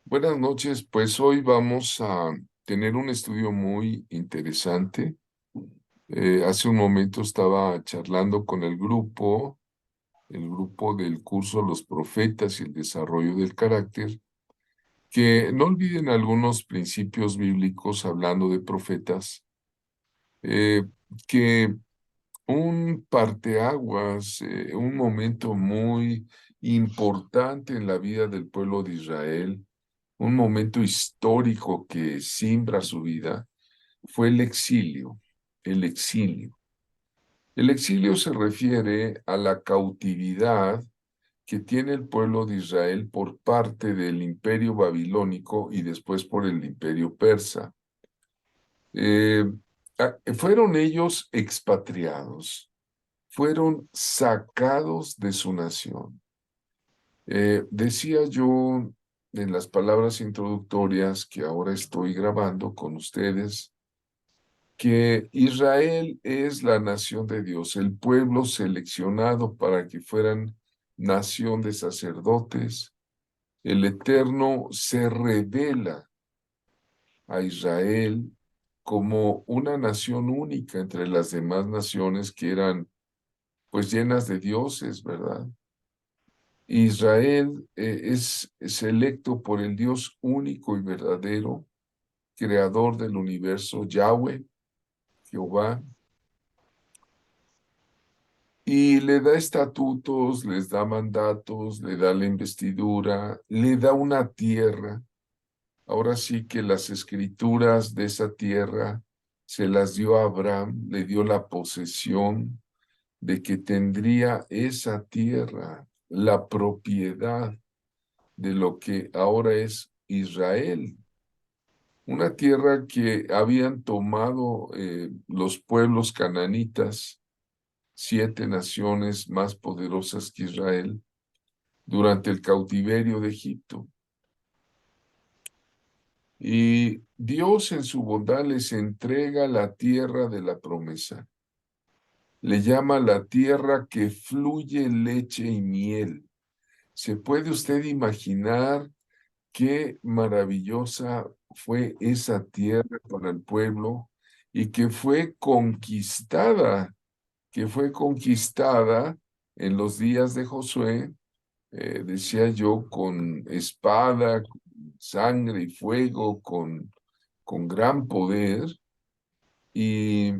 Buenas noches, pues hoy vamos a tener un estudio muy interesante. Hace un momento estaba charlando con el grupo del curso Los Profetas y el Desarrollo del Carácter, que no olviden algunos principios bíblicos hablando de profetas, eh, que un parteaguas, un momento muy importante en la vida del pueblo de Israel, un momento histórico que simbra su vida, fue el exilio. El exilio. El exilio se refiere a la cautividad que tiene el pueblo de Israel por parte del imperio babilónico y después por el imperio persa. Eh, Fueron ellos expatriados, fueron sacados de su nación. Decía yo en las palabras introductorias que ahora estoy grabando con ustedes, que Israel es la nación de Dios, el pueblo seleccionado para que fueran nación de sacerdotes. El Eterno se revela a Israel como una nación única entre las demás naciones que eran pues llenas de dioses, ¿verdad? Israel es electo por el Dios único y verdadero, creador del universo, Yahweh, Jehová, y le da estatutos, les da mandatos, le da la investidura, le da una tierra. Ahora sí que las escrituras de esa tierra se las dio a Abraham, le dio la posesión de que tendría esa tierra, la propiedad de lo que ahora es Israel, una tierra que habían tomado los pueblos cananitas, 7 naciones más poderosas que Israel, durante el cautiverio de Egipto. Y Dios en su bondad les entrega la tierra de la promesa. Le llama la tierra que fluye leche y miel. ¿Se puede usted imaginar qué maravillosa fue esa tierra para el pueblo y que fue conquistada en los días de Josué, decía yo, con espada, con sangre y fuego, con gran poder, y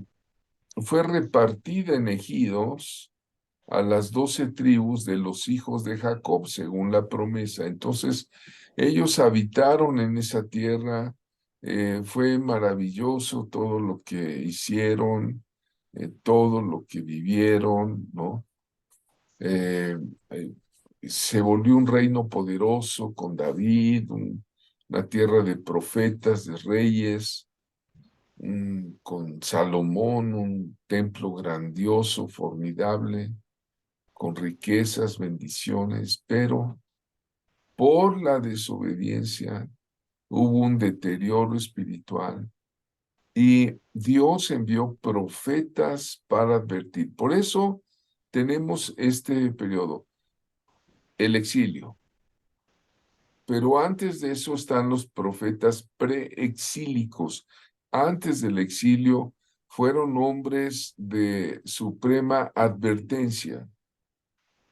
fue repartida en ejidos a las 12 tribus de los hijos de Jacob, según la promesa. Entonces, ellos habitaron en esa tierra, fue maravilloso todo lo que hicieron, todo lo que vivieron, ¿no? Eh, eh, Se volvió un reino poderoso con David, una tierra de profetas, de reyes, con Salomón, un templo grandioso, formidable, con riquezas, bendiciones, pero por la desobediencia hubo un deterioro espiritual y Dios envió profetas para advertir. Por eso tenemos este periodo, el exilio. Pero antes de eso están los profetas preexílicos. Antes del exilio fueron hombres de suprema advertencia,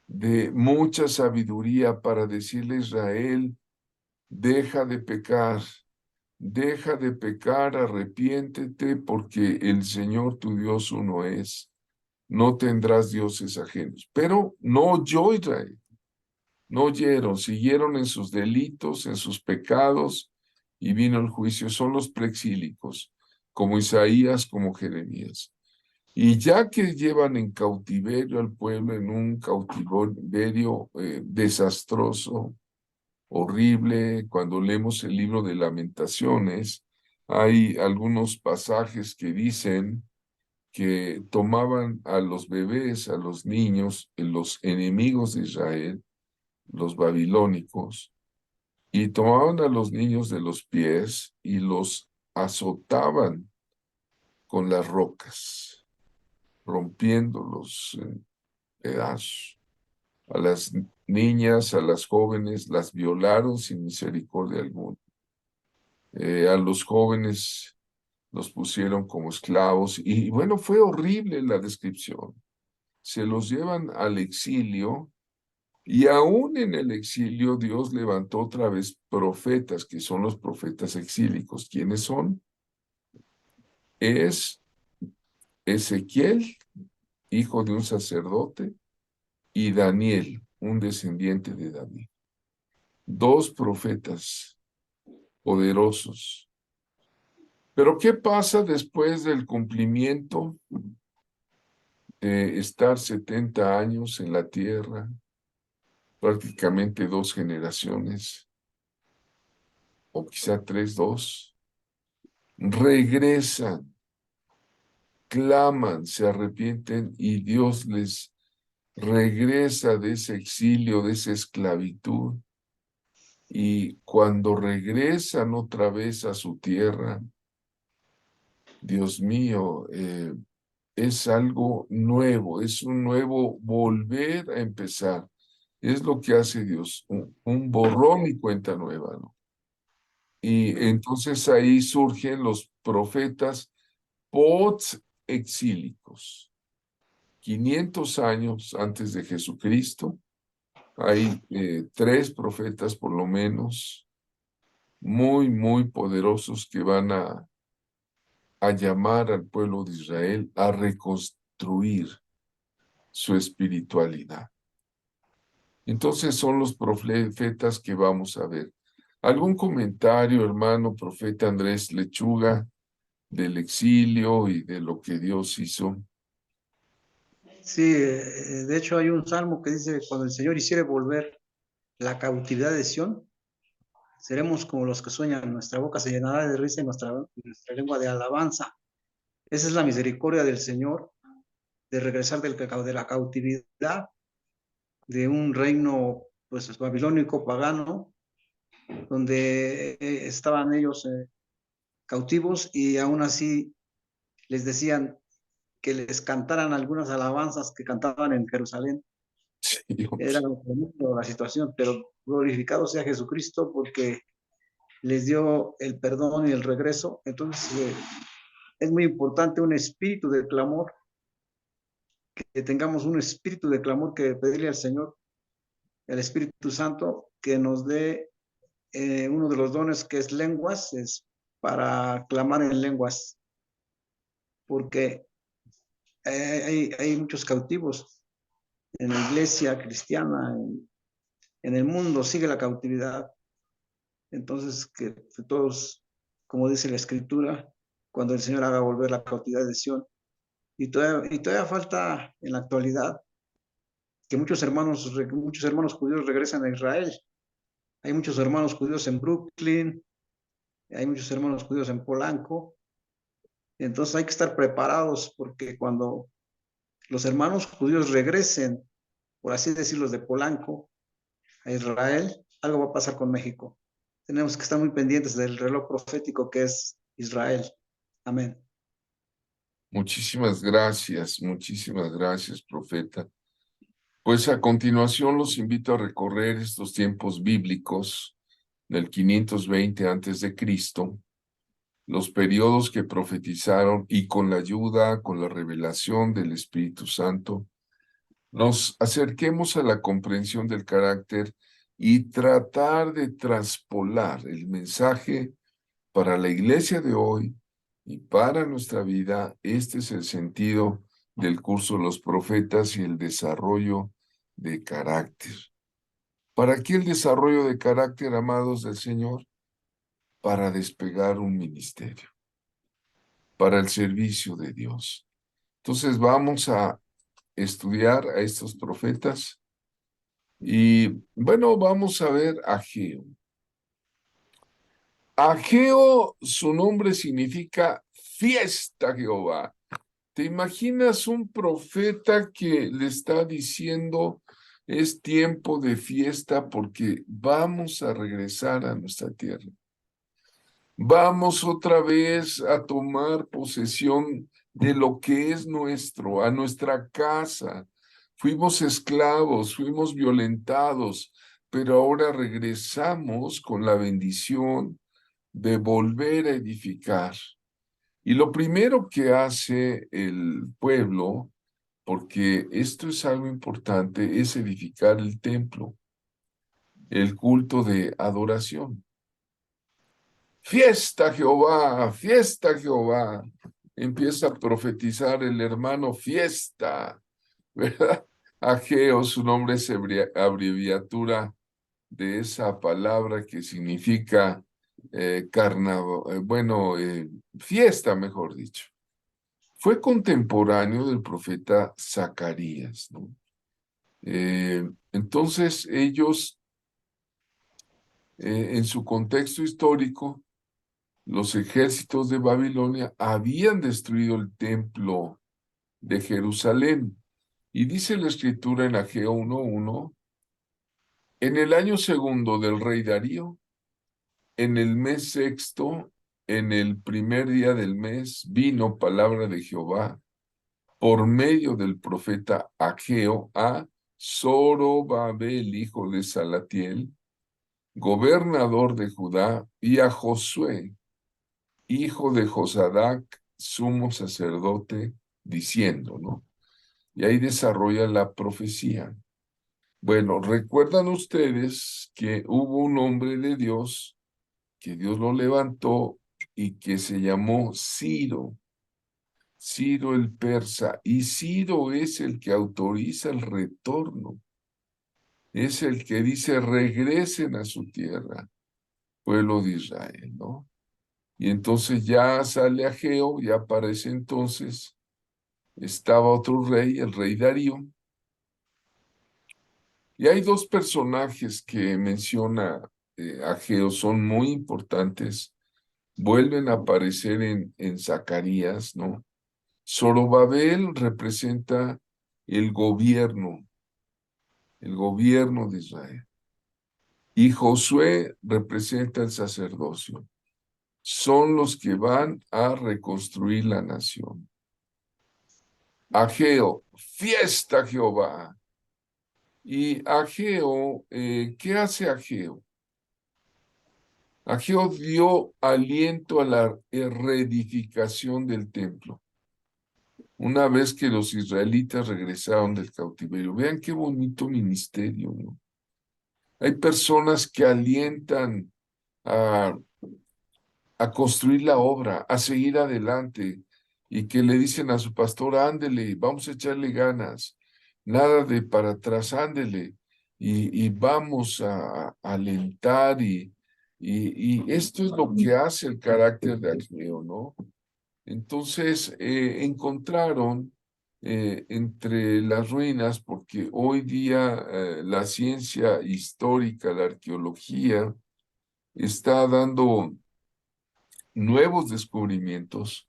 de mucha sabiduría para decirle a Israel: deja de pecar, arrepiéntete, porque el Señor tu Dios uno es, no tendrás dioses ajenos. Pero no oyó Israel, no oyeron, siguieron en sus delitos, en sus pecados, y vino el juicio. Son los preexílicos, como Isaías, como Jeremías. Y ya que llevan en cautiverio al pueblo, en un cautiverio desastroso, horrible, cuando leemos el libro de Lamentaciones, hay algunos pasajes que dicen que tomaban a los bebés, a los niños, los enemigos de Israel, los babilónicos, y tomaban a los niños de los pies y los azotaban con las rocas, rompiéndolos en pedazos. A las niñas, a las jóvenes, las violaron sin misericordia alguna. A los jóvenes los pusieron como esclavos y bueno, fue horrible la descripción. Se los llevan al exilio y aún en el exilio Dios levantó otra vez profetas, que son los profetas exílicos. ¿Quiénes son? Es Ezequiel, hijo de un sacerdote, y Daniel, un descendiente de David. Dos profetas poderosos. Pero ¿qué pasa después del cumplimiento de estar 70 años en la tierra? Prácticamente 2 generaciones, o quizá tres, dos. Regresan, claman, se arrepienten y Dios les regresa de ese exilio, de esa esclavitud. Y cuando regresan otra vez a su tierra, Dios mío, es algo nuevo, es un nuevo volver a empezar. Es lo que hace Dios, un borrón y cuenta nueva, ¿no? Y entonces ahí surgen los profetas post-exílicos. 500 años antes de Jesucristo, hay tres profetas por lo menos, muy, muy poderosos que van a llamar al pueblo de Israel a reconstruir su espiritualidad. Entonces son los profetas que vamos a ver. ¿Algún comentario, hermano profeta Andrés Lechuga, del exilio y de lo que Dios hizo? Sí, de hecho hay un salmo que dice, cuando el Señor hiciere volver la cautividad de Sión, seremos como los que sueñan, nuestra boca se llenará de risa y nuestra lengua de alabanza. Esa es la misericordia del Señor de regresar de la cautividad de un reino pues babilónico pagano, donde estaban ellos cautivos y aún así les decían que les cantaran algunas alabanzas que cantaban en Jerusalén. Sí, Era Dios. la situación, pero glorificado sea Jesucristo porque les dio el perdón y el regreso. Entonces, es muy importante un espíritu de clamor, que tengamos un espíritu de clamor, que pedirle al Señor, el Espíritu Santo, que nos dé uno de los dones que es lenguas, es para clamar en lenguas, porque hay muchos cautivos en la iglesia cristiana, en el mundo sigue la cautividad. Entonces, que todos, como dice la Escritura, cuando el Señor haga volver la cautividad de Sión, y todavía falta en la actualidad que muchos hermanos judíos regresen a Israel. Hay muchos hermanos judíos en Brooklyn, hay muchos hermanos judíos en Polanco. Entonces hay que estar preparados porque cuando los hermanos judíos regresen, por así decirlo, de Polanco a Israel, algo va a pasar con México. Tenemos que estar muy pendientes del reloj profético que es Israel. Amén. Muchísimas gracias, profeta. Pues a continuación los invito a recorrer estos tiempos bíblicos del 520 antes de Cristo, los periodos que profetizaron y con la ayuda, con la revelación del Espíritu Santo, nos acerquemos a la comprensión del carácter y tratar de traspolar el mensaje para la iglesia de hoy y para nuestra vida. Este es el sentido del curso Los Profetas y el desarrollo de carácter. ¿Para qué el desarrollo de carácter, amados del Señor? Para despegar un ministerio, para el servicio de Dios. Entonces vamos a estudiar a estos profetas y bueno, vamos a ver a Ageo. Ageo, su nombre significa fiesta Jehová. ¿Te imaginas un profeta que le está diciendo es tiempo de fiesta porque vamos a regresar a nuestra tierra? Vamos otra vez a tomar posesión de lo que es nuestro, a nuestra casa. Fuimos esclavos, fuimos violentados, pero ahora regresamos con la bendición de volver a edificar. Y lo primero que hace el pueblo, porque esto es algo importante, es edificar el templo, el culto de adoración. Fiesta Jehová, fiesta Jehová. Empieza a profetizar el hermano fiesta, ¿verdad? Ageo, su nombre es abreviatura de esa palabra que significa carnaval, fiesta, mejor dicho. Fue contemporáneo del profeta Zacarías, ¿no? Entonces ellos, en su contexto histórico, los ejércitos de Babilonia habían destruido el templo de Jerusalén. Y dice la escritura en Ageo 1:1, en el año segundo del rey Darío, en el mes sexto, en el primer día del mes, vino palabra de Jehová por medio del profeta Ageo a Zorobabel, hijo de Salatiel, gobernador de Judá, y a Josué, hijo de Josadac, sumo sacerdote, diciendo, ¿no? Y ahí desarrolla la profecía. Bueno, recuerdan ustedes que hubo un hombre de Dios, que Dios lo levantó y que se llamó Ciro, Ciro el persa, y Ciro es el que autoriza el retorno, es el que dice regresen a su tierra, pueblo de Israel, ¿no? Y entonces ya sale Ageo, ya para ese entonces estaba otro rey, el rey Darío, y hay dos personajes que menciona Ageo, son muy importantes, vuelven a aparecer en Zacarías, ¿no? Zorobabel representa el gobierno de Israel. Y Josué representa el sacerdocio. Son los que van a reconstruir la nación. Ageo, fiesta Jehová. Y Ageo, ¿qué hace Ageo? Ageo dio aliento a la reedificación del templo. Una vez que los israelitas regresaron del cautiverio. Vean qué bonito ministerio, ¿no? Hay personas que alientan a, a construir la obra, a seguir adelante y que le dicen a su pastor, ándele, vamos a echarle ganas, nada de para atrás, ándele y vamos a alentar y esto es lo que hace el carácter de Ageo, ¿no? Entonces encontraron entre las ruinas, porque hoy día la ciencia histórica, la arqueología, está dando nuevos descubrimientos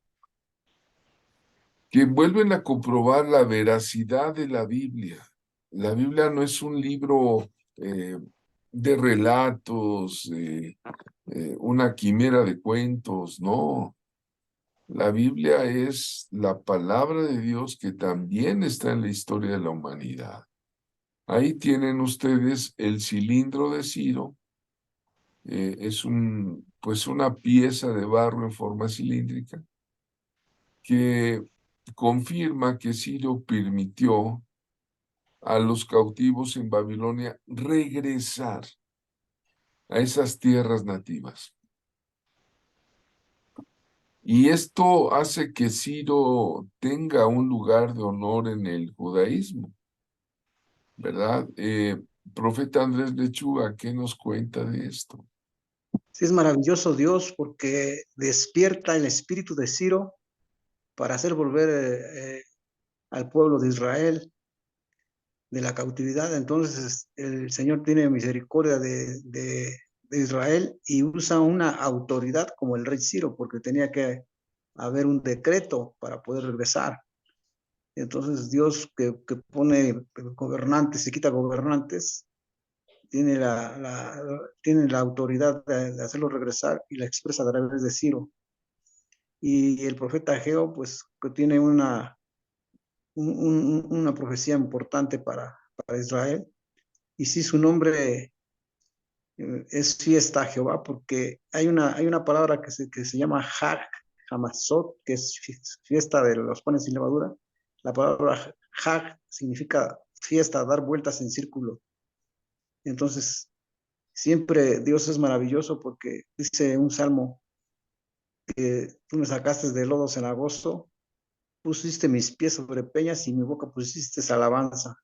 que vuelven a comprobar la veracidad de la Biblia. La Biblia no es un libro de relatos, una quimera de cuentos, no. La Biblia es la palabra de Dios que también está en la historia de la humanidad. Ahí tienen ustedes el cilindro de Ciro, es pues una pieza de barro en forma cilíndrica que confirma que Ciro permitió a los cautivos en Babilonia regresar a esas tierras nativas. Y esto hace que Ciro tenga un lugar de honor en el judaísmo, ¿verdad? Profeta Andrés Lechuga, ¿qué nos cuenta de esto? Sí, es maravilloso Dios porque despierta el espíritu de Ciro para hacer volver al pueblo de Israel de la cautividad. Entonces el Señor tiene misericordia de Israel y usa una autoridad como el rey Ciro, porque tenía que haber un decreto para poder regresar. Entonces Dios que pone gobernantes y quita gobernantes, tiene la autoridad de hacerlo regresar y la expresa a través de Ciro. Y el profeta Ageo, pues, que tiene una profecía importante para Israel. Y sí, su nombre es fiesta a Jehová, porque hay una palabra que se llama Hag Hamazot, que es fiesta de los panes sin levadura. La palabra Hag significa fiesta, dar vueltas en círculo. Entonces, siempre Dios es maravilloso porque dice un salmo que tú me sacaste de lodos en agosto, pusiste mis pies sobre peñas y mi boca pusiste alabanza.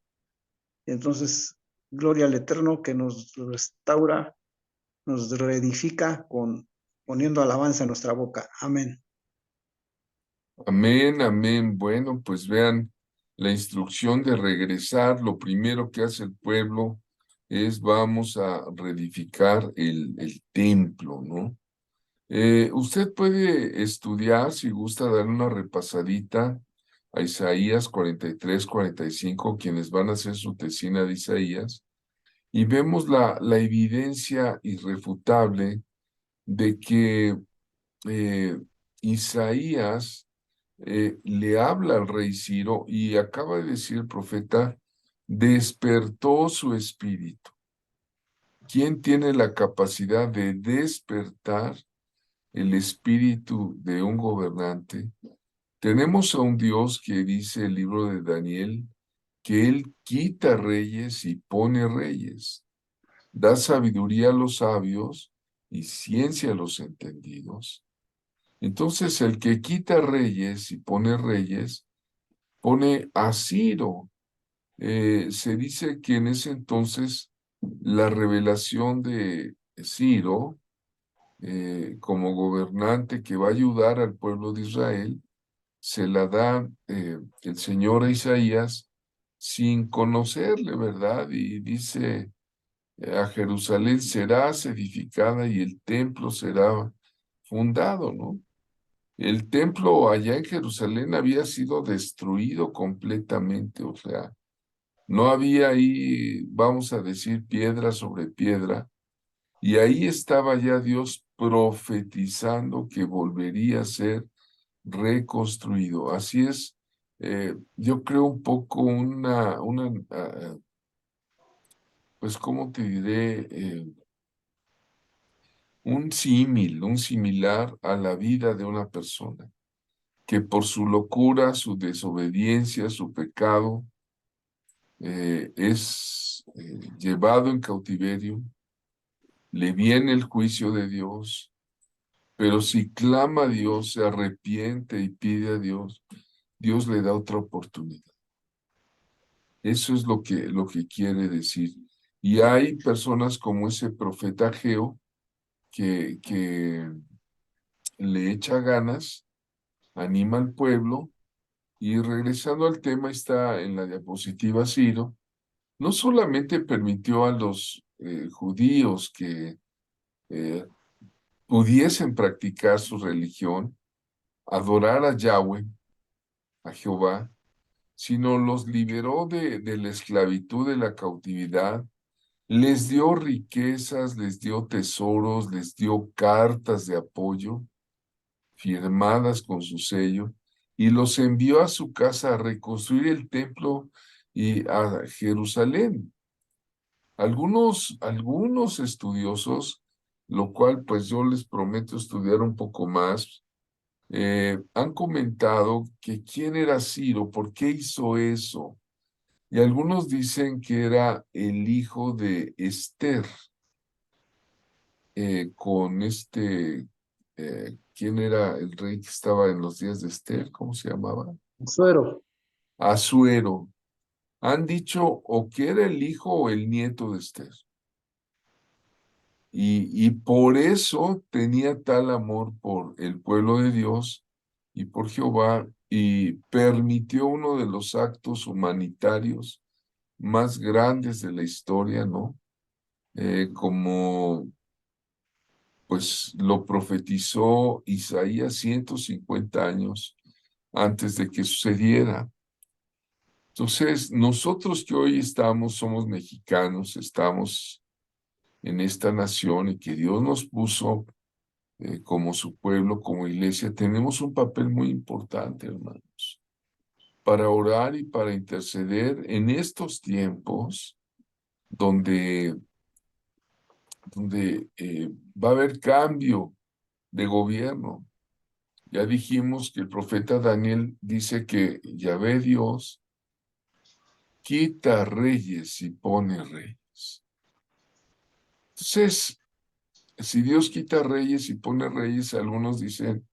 Entonces, gloria al Eterno que nos restaura, nos reedifica poniendo alabanza en nuestra boca. Amén. Amén, amén. Bueno, pues vean la instrucción de regresar. Lo primero que hace el pueblo es vamos a reedificar el templo, ¿no? Usted puede estudiar, si gusta, dar una repasadita a Isaías 43, 45, quienes van a hacer su tesina de Isaías, y vemos la evidencia irrefutable de que eh, Isaías le habla al rey Ciro y acaba de decir el profeta, despertó su espíritu. ¿Quién tiene la capacidad de despertar el espíritu de un gobernante? Tenemos a un Dios que dice el libro de Daniel que él quita reyes y pone reyes, da sabiduría a los sabios y ciencia a los entendidos. Entonces el que quita reyes y pone reyes, pone a Ciro. Se dice que en ese entonces la revelación de Ciro como gobernante que va a ayudar al pueblo de Israel, se la da el Señor a Isaías sin conocerle, ¿verdad? Y dice, a Jerusalén serás edificada y el templo será fundado, ¿no? El templo allá en Jerusalén había sido destruido completamente, o sea, no había ahí, vamos a decir, piedra sobre piedra, y ahí estaba ya Dios profetizando que volvería a ser reconstruido. Así es, yo creo un poco pues, ¿cómo te diré? Un similar a la vida de una persona, que por su locura, su desobediencia, su pecado, es llevado en cautiverio, le viene el juicio de Dios, pero si clama a Dios, se arrepiente y pide a Dios, Dios le da otra oportunidad. Eso es lo que quiere decir. Y hay personas como ese profeta Ageo que le echa ganas, anima al pueblo, y regresando al tema, está en la diapositiva Ciro, no solamente permitió a los judíos que eh, pudiesen practicar su religión, adorar a Yahweh, a Jehová, sino los liberó de la esclavitud, de la cautividad, les dio riquezas, les dio tesoros, les dio cartas de apoyo firmadas con su sello, y los envió a su casa a reconstruir el templo y a Jerusalén. Algunos estudiosos, lo cual pues yo les prometo estudiar un poco más, han comentado que quién era Ciro, por qué hizo eso. Y algunos dicen que era el hijo de Esther, con ¿quién era el rey que estaba en los días de Esther? ¿Cómo se llamaba? Suero. Asuero. Han dicho o que era el hijo o el nieto de Esther. Y por eso tenía tal amor por el pueblo de Dios y por Jehová, y permitió uno de los actos humanitarios más grandes de la historia, ¿no? Como pues lo profetizó Isaías 150 años antes de que sucediera. Entonces, nosotros que hoy somos mexicanos, estamos en esta nación y que Dios nos puso como su pueblo, como iglesia, tenemos un papel muy importante, hermanos. para orar y para interceder en estos tiempos donde, donde va a haber cambio de gobierno. Ya dijimos que el profeta Daniel dice que Yahvé Dios quita reyes y pone reyes. Entonces, si Dios quita reyes y pone reyes, algunos dicen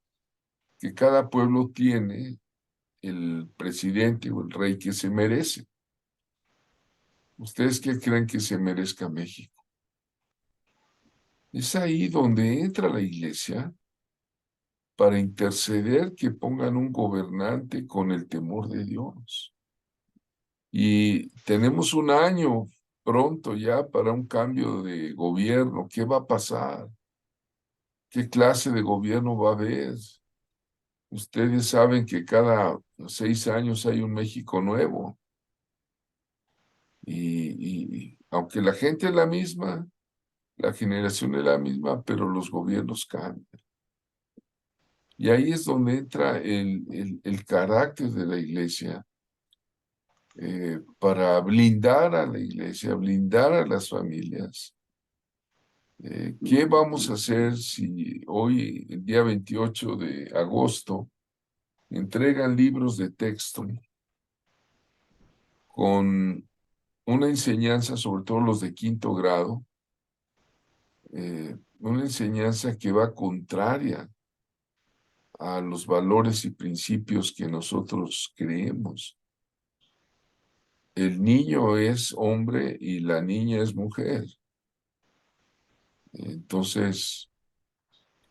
que cada pueblo tiene el presidente o el rey que se merece. ¿Ustedes qué creen que se merezca México? Es ahí donde entra la iglesia para interceder que pongan un gobernante con el temor de Dios. Y tenemos un año pronto ya para un cambio de gobierno. ¿Qué va a pasar? ¿Qué clase de gobierno va a haber? Ustedes saben que cada 6 años hay un México nuevo. Y aunque la gente es la misma, la generación es la misma, pero los gobiernos cambian. Y ahí es donde entra el carácter de la iglesia, para blindar a la iglesia, blindar a las familias. ¿Qué vamos a hacer si hoy, el día 28 de agosto, entregan libros de texto con una enseñanza, sobre todo los de quinto grado, una enseñanza que va contraria a los valores y principios que nosotros creemos? El niño es hombre y la niña es mujer. Entonces,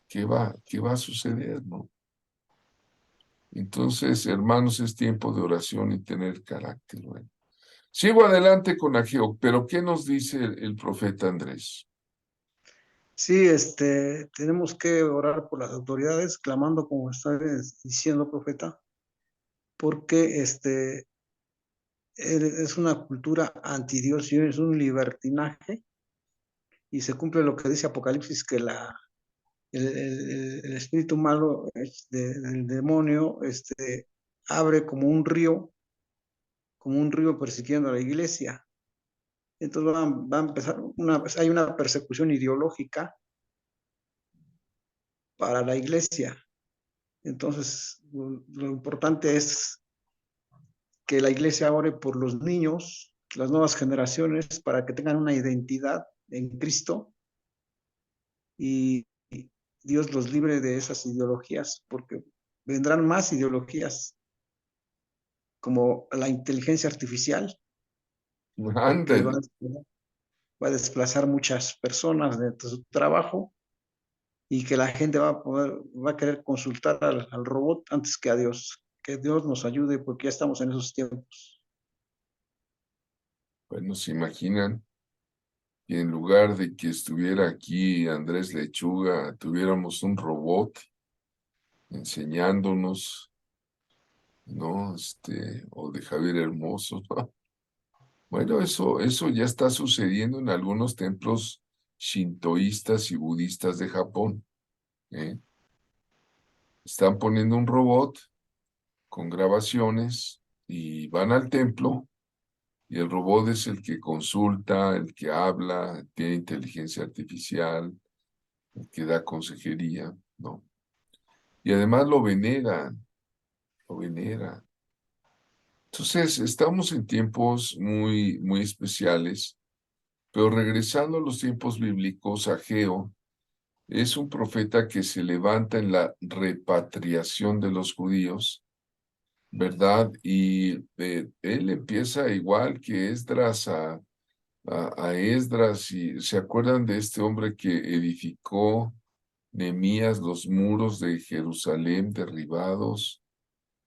qué va a suceder, no? Entonces, hermanos, es tiempo de oración y tener carácter. Bueno, sigo adelante con Ageo, pero ¿qué nos dice el profeta Andrés? Sí, tenemos que orar por las autoridades, clamando, como está diciendo, profeta, porque es una cultura anti Dios y es un libertinaje, y se cumple lo que dice Apocalipsis, que el espíritu malo del demonio abre como un río persiguiendo a la iglesia. Entonces va a empezar hay una persecución ideológica para la iglesia. Entonces, lo importante es que la iglesia ore por los niños, las nuevas generaciones, para que tengan una identidad en Cristo, y Dios los libre de esas ideologías, porque vendrán más ideologías como la inteligencia artificial, que Ándale. va a desplazar muchas personas de su trabajo, y que la gente va a querer consultar al robot antes que a Dios. Que Dios nos ayude porque ya estamos en esos tiempos. Bueno, se imaginan que en lugar de que estuviera aquí Andrés Lechuga, tuviéramos un robot enseñándonos, ¿no? O de Javier Hermoso, ¿no? Bueno, eso ya está sucediendo en algunos templos shintoístas y budistas de Japón, ¿eh? Están poniendo un robot con grabaciones y van al templo y el robot es el que consulta, el que habla, tiene inteligencia artificial, el que da consejería, ¿no? Y además lo veneran, lo veneran. Entonces, estamos en tiempos muy, muy especiales, pero regresando a los tiempos bíblicos, Ageo es un profeta que se levanta en la repatriación de los judíos, ¿verdad? Y él empieza igual que Esdras a Esdras, y se acuerdan de este hombre que edificó Nehemías los muros de Jerusalén derribados.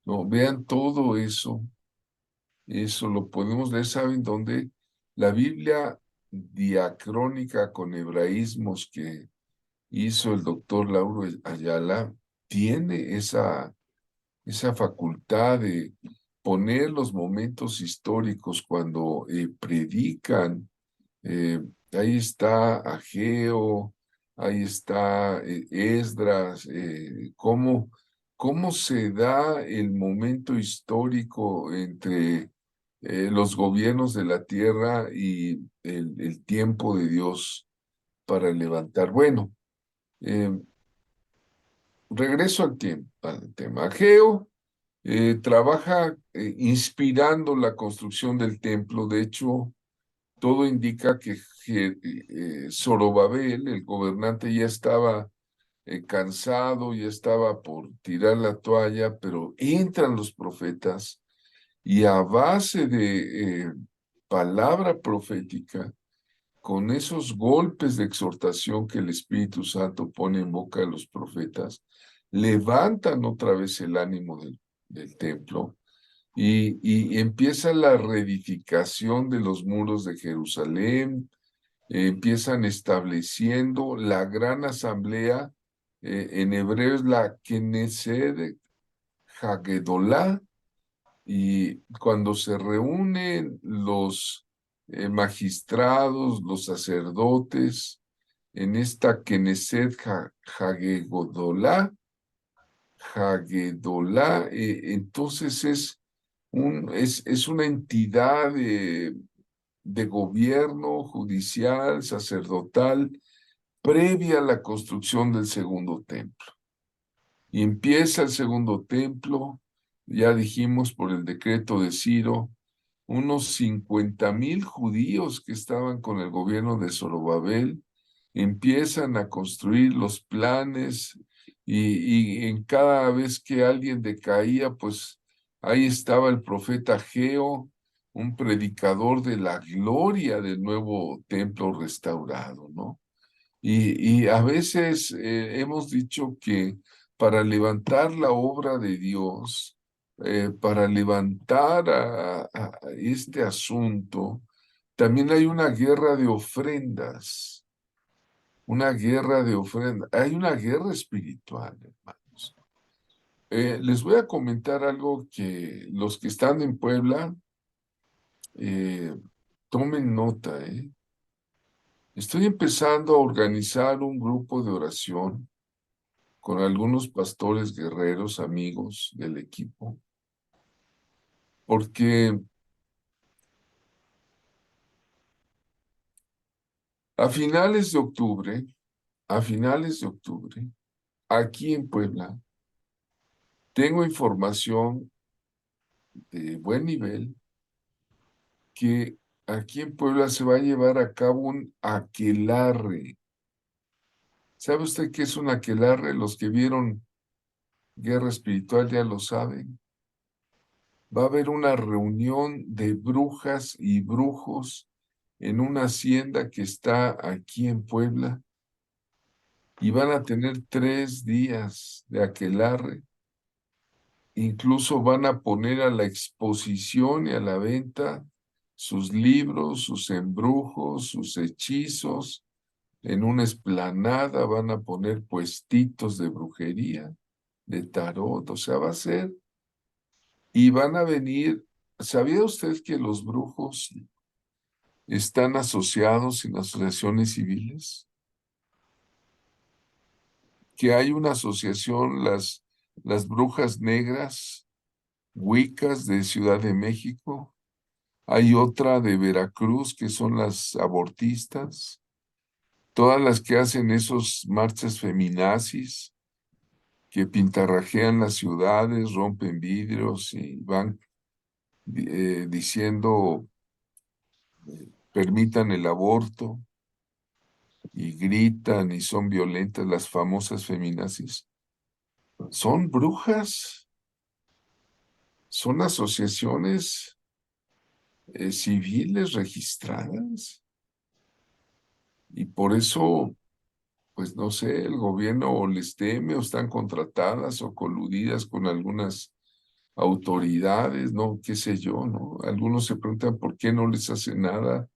No, vean todo eso lo podemos leer, ¿saben dónde? La Biblia diacrónica con hebraísmos que hizo el doctor Lauro Ayala tiene esa facultad de poner los momentos históricos cuando predican. Eh, Ahí está Ageo, ahí está Esdras, cómo se da el momento histórico entre los gobiernos de la tierra y el tiempo de Dios para levantar. Bueno, eh, regreso al tema. Ageo trabaja inspirando la construcción del templo. De hecho, todo indica que Zorobabel, el gobernante, ya estaba cansado, ya estaba por tirar la toalla, pero entran los profetas y a base de palabra profética, con esos golpes de exhortación que el Espíritu Santo pone en boca de los profetas, levantan otra vez el ánimo del templo y empieza la reedificación de los muros de Jerusalén, empiezan estableciendo la gran asamblea, en hebreo es la Knesset Hagedolá, y cuando se reúnen los magistrados, los sacerdotes, en esta Knesset Hagedolá, entonces es una entidad de gobierno judicial, sacerdotal, previa a la construcción del segundo templo. Y empieza el segundo templo, ya dijimos por el decreto de Ciro, unos 50,000 judíos que estaban con el gobierno de Zorobabel empiezan a construir los planes y en cada vez que alguien decaía, pues ahí estaba el profeta Ageo, un predicador de la gloria del nuevo templo restaurado, ¿no? Y a veces hemos dicho que para levantar la obra de Dios, para levantar a este asunto, también hay una guerra de ofrendas, una guerra de ofrendas, hay una guerra espiritual, hermanos. Les voy a comentar algo que los que están en Puebla, eh, tomen nota, ¿eh? Estoy empezando a organizar un grupo de oración con algunos pastores guerreros, amigos del equipo, porque a finales de octubre, a finales de octubre, aquí en Puebla, tengo información de buen nivel que aquí en Puebla se va a llevar a cabo un aquelarre. ¿Sabe usted qué es un aquelarre? Los que vieron Guerra Espiritual ya lo saben. Va a haber una reunión de brujas y brujos en una hacienda que está aquí en Puebla y van a tener 3 días de aquelarre. Incluso van a poner a la exposición y a la venta sus libros, sus embrujos, sus hechizos. En una explanada van a poner puestitos de brujería, de tarot, o sea, va a ser. Y van a venir. ¿Sabía usted que los brujos están asociados en asociaciones civiles? Que hay una asociación, las brujas negras, Wiccas de Ciudad de México, hay otra de Veracruz que son las abortistas, todas las que hacen esos marchas feminazis, que pintarrajean las ciudades, rompen vidrios y van diciendo permitan el aborto y gritan y son violentas las famosas feminazis. Son brujas, son asociaciones civiles registradas y por eso, pues no sé, el gobierno o les teme o están contratadas o coludidas con algunas autoridades, ¿no? Qué sé yo, ¿no? Algunos se preguntan por qué no les hace nada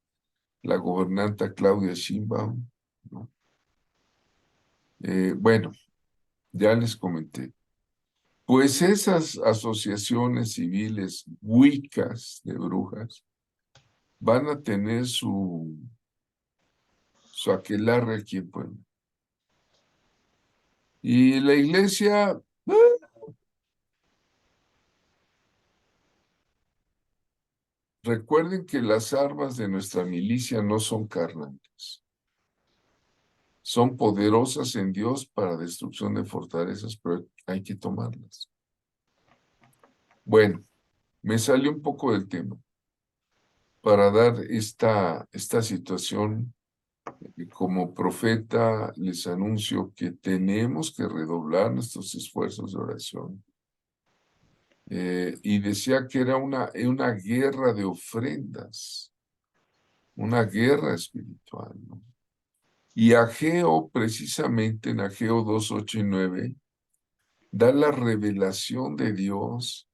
la gobernanta Claudia Sheinbaum, ¿no? Bueno, ya les comenté. Pues esas asociaciones civiles wiccas de brujas van a tener su aquelarre aquí en Puebla. Y la iglesia, recuerden que las armas de nuestra milicia no son carnales. Son poderosas en Dios para destrucción de fortalezas, pero hay que tomarlas. Bueno, me salió un poco del tema para dar esta situación. Como profeta les anuncio que tenemos que redoblar nuestros esfuerzos de oración. Y decía que era una guerra de ofrendas, una guerra espiritual, ¿no? Y Ageo, precisamente en Ageo 2, 8 y 9, da la revelación de Dios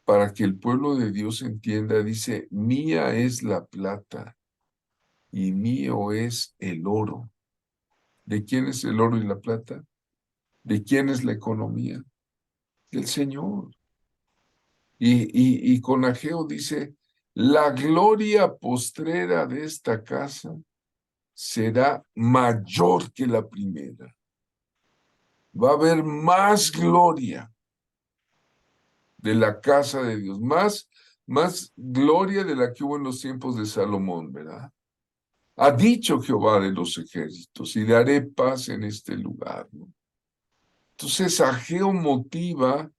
para que el pueblo de Dios entienda. Dice, mía es la plata y mío es el oro. ¿De quién es el oro y la plata? ¿De quién es la economía? Del Señor. Y con Ageo dice, la gloria postrera de esta casa será mayor que la primera. Va a haber más gloria de la casa de Dios, más gloria de la que hubo en los tiempos de Salomón, ¿verdad? Ha dicho Jehová de los ejércitos, y daré paz en este lugar, ¿no? Entonces Ageo motiva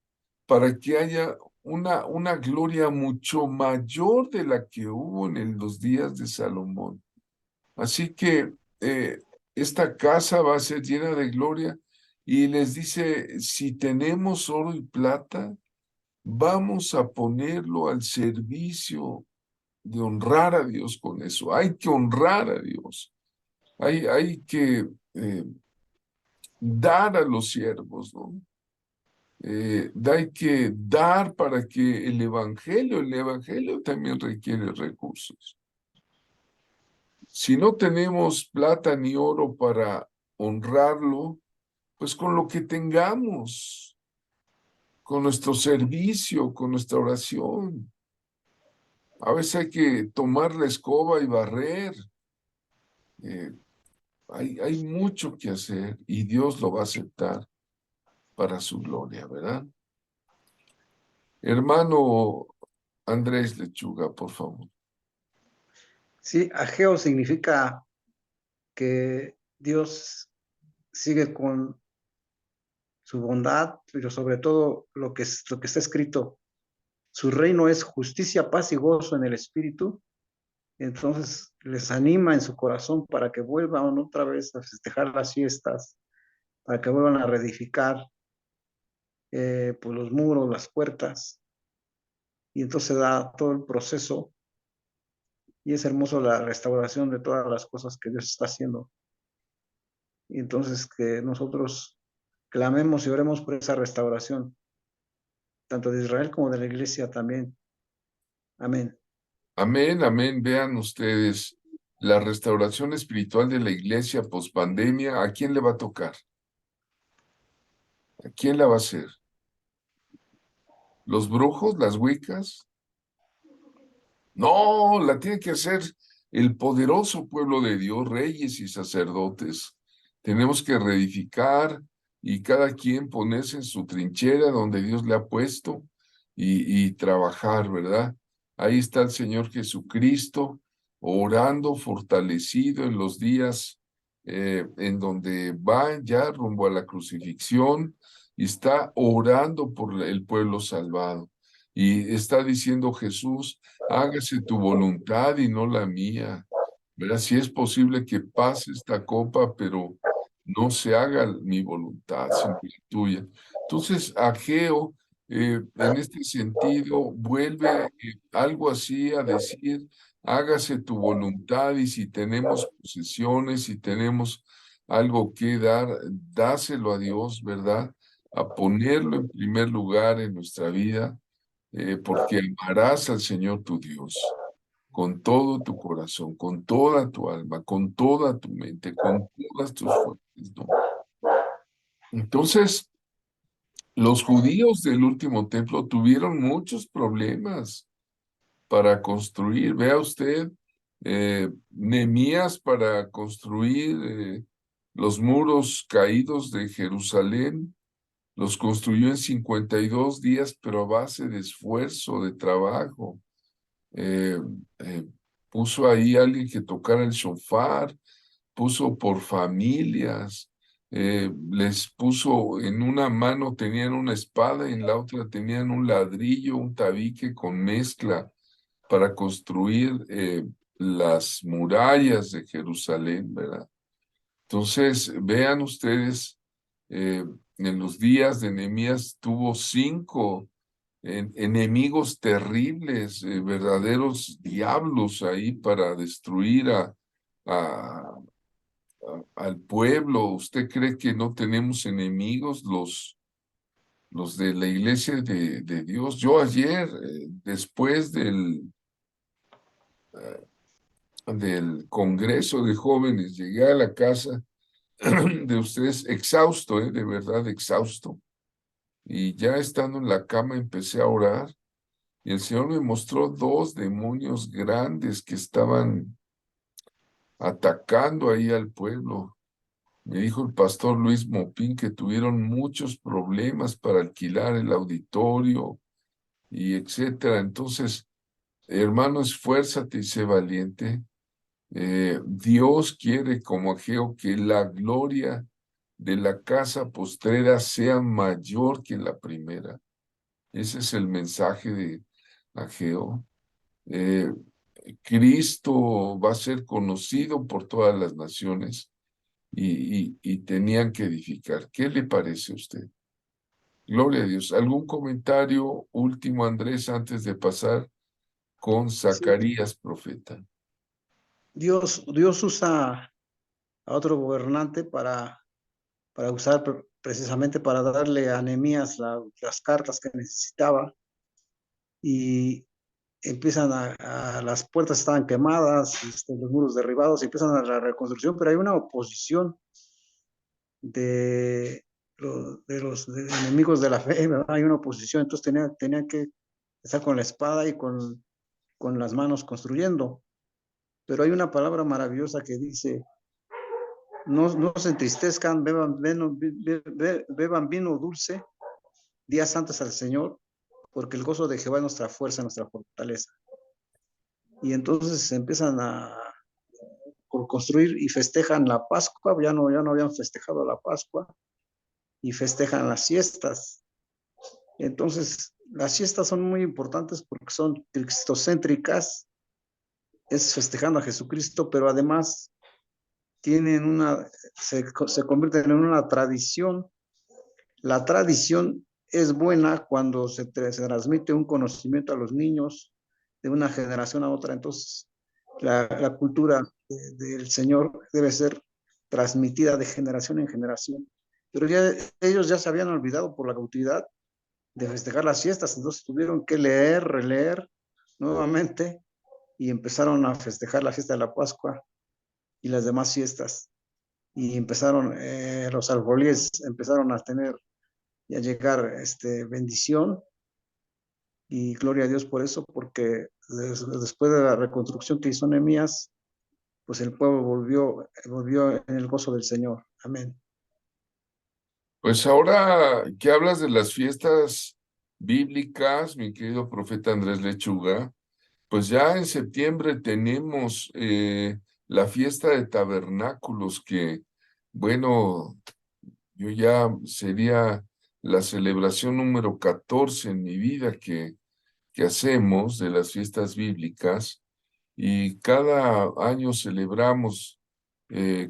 para que haya una gloria mucho mayor de la que hubo en los días de Salomón. Así que esta casa va a ser llena de gloria y les dice, si tenemos oro y plata, vamos a ponerlo al servicio de honrar a Dios con eso. Hay que honrar a Dios. Hay que dar a los siervos, ¿no? Hay que dar para que el evangelio también requiere recursos. Si no tenemos plata ni oro para honrarlo, pues con lo que tengamos, con nuestro servicio, con nuestra oración. A veces hay que tomar la escoba y barrer. Eh, hay mucho que hacer y Dios lo va a aceptar para su gloria, ¿verdad? Hermano Andrés Lechuga, por favor. Sí, Ageo significa que Dios sigue con su bondad, pero sobre todo lo que está escrito, su reino es justicia, paz y gozo en el espíritu. Entonces les anima en su corazón para que vuelvan otra vez a festejar las fiestas, para que vuelvan a reedificar pues los muros, las puertas, y entonces da todo el proceso y es hermoso la restauración de todas las cosas que Dios está haciendo. Y entonces que nosotros clamemos y oremos por esa restauración, tanto de Israel como de la iglesia también. Amén. Amén, amén. Vean ustedes, la restauración espiritual de la iglesia post-pandemia, ¿a quién le va a tocar? ¿A quién la va a hacer? ¿Los brujos, las wiccas? No, la tiene que hacer el poderoso pueblo de Dios, reyes y sacerdotes. Tenemos que reedificar y cada quien ponerse en su trinchera donde Dios le ha puesto y trabajar, ¿verdad? Ahí está el Señor Jesucristo orando, fortalecido en los días en donde va ya rumbo a la crucifixión y está orando por el pueblo salvado. Y está diciendo Jesús, hágase tu voluntad y no la mía. ¿Verdad? Si es posible que pase esta copa, pero no se haga mi voluntad, sino la tuya. Entonces, Ageo, en este sentido, vuelve algo así a decir, hágase tu voluntad y si tenemos posesiones, si tenemos algo que dar, dáselo a Dios, ¿verdad? A ponerlo en primer lugar en nuestra vida porque amarás al Señor tu Dios con todo tu corazón, con toda tu alma, con toda tu mente, con todas tus fuerzas, ¿no? Entonces, los judíos del último templo tuvieron muchos problemas para construir. Vea usted, Nehemías para construir los muros caídos de Jerusalén, los construyó en 52 días, pero a base de esfuerzo, de trabajo. eh, eh, puso ahí alguien que tocara el shofar, puso por familias, les puso en una mano tenían una espada y en la otra tenían un ladrillo, un tabique con mezcla para construir las murallas de Jerusalén, ¿verdad? Entonces, vean ustedes, eh, en los días de Nehemías tuvo cinco enemigos terribles, verdaderos diablos ahí para destruir a- al pueblo. ¿Usted cree que no tenemos enemigos los de la iglesia de Dios? Yo ayer, después del Congreso de Jóvenes, llegué a la casa de ustedes exhausto, de verdad exhausto. Y ya estando en la cama empecé a orar y el Señor me mostró dos demonios grandes que estaban atacando ahí al pueblo. Me dijo el pastor Luis Mopín que tuvieron muchos problemas para alquilar el auditorio y etcétera. Entonces, hermano, esfuérzate y sé valiente. Dios quiere, como Ageo, que la gloria de la casa postrera sea mayor que la primera. Ese es el mensaje de Ageo. Eh, Cristo va a ser conocido por todas las naciones y tenían que edificar. ¿Qué le parece a usted? Gloria a Dios. ¿Algún comentario último, Andrés, antes de pasar con Sí, Zacarías, profeta? Dios usa a otro gobernante para usar precisamente para darle a Nehemías las cartas que necesitaba y empiezan las puertas estaban quemadas, los muros derribados, y empiezan a la reconstrucción, pero hay una oposición de, de enemigos de la fe, ¿verdad? Hay una oposición, entonces tenía que estar con la espada y con las manos construyendo. Pero hay una palabra maravillosa que dice, no se entristezcan, beban vino dulce, días santos al Señor, porque el gozo de Jehová es nuestra fuerza, nuestra fortaleza. Y entonces se empiezan a construir y festejan la Pascua, ya no habían festejado la Pascua, y festejan las siestas. Entonces, las siestas son muy importantes porque son cristocéntricas, es festejando a Jesucristo, pero además tienen se convierten en una tradición. La tradición es buena cuando se transmite un conocimiento a los niños de una generación a otra. Entonces, la cultura del Señor debe ser transmitida de generación en generación. Pero ya ellos ya se habían olvidado por la cautividad de festejar las fiestas, entonces tuvieron que leer, releer nuevamente y empezaron a festejar la fiesta de la Pascua y las demás fiestas. Y empezaron, los alfolíes empezaron a tener y a llegar bendición y gloria a Dios por eso, porque después de la reconstrucción que hizo Nehemías, pues el pueblo volvió en el gozo del Señor. Amén. Pues ahora que hablas de las fiestas bíblicas, mi querido profeta Andrés Lechuga, pues ya en septiembre tenemos la fiesta de tabernáculos que, bueno, yo ya sería la celebración número 14 en mi vida que hacemos de las fiestas bíblicas y cada año celebramos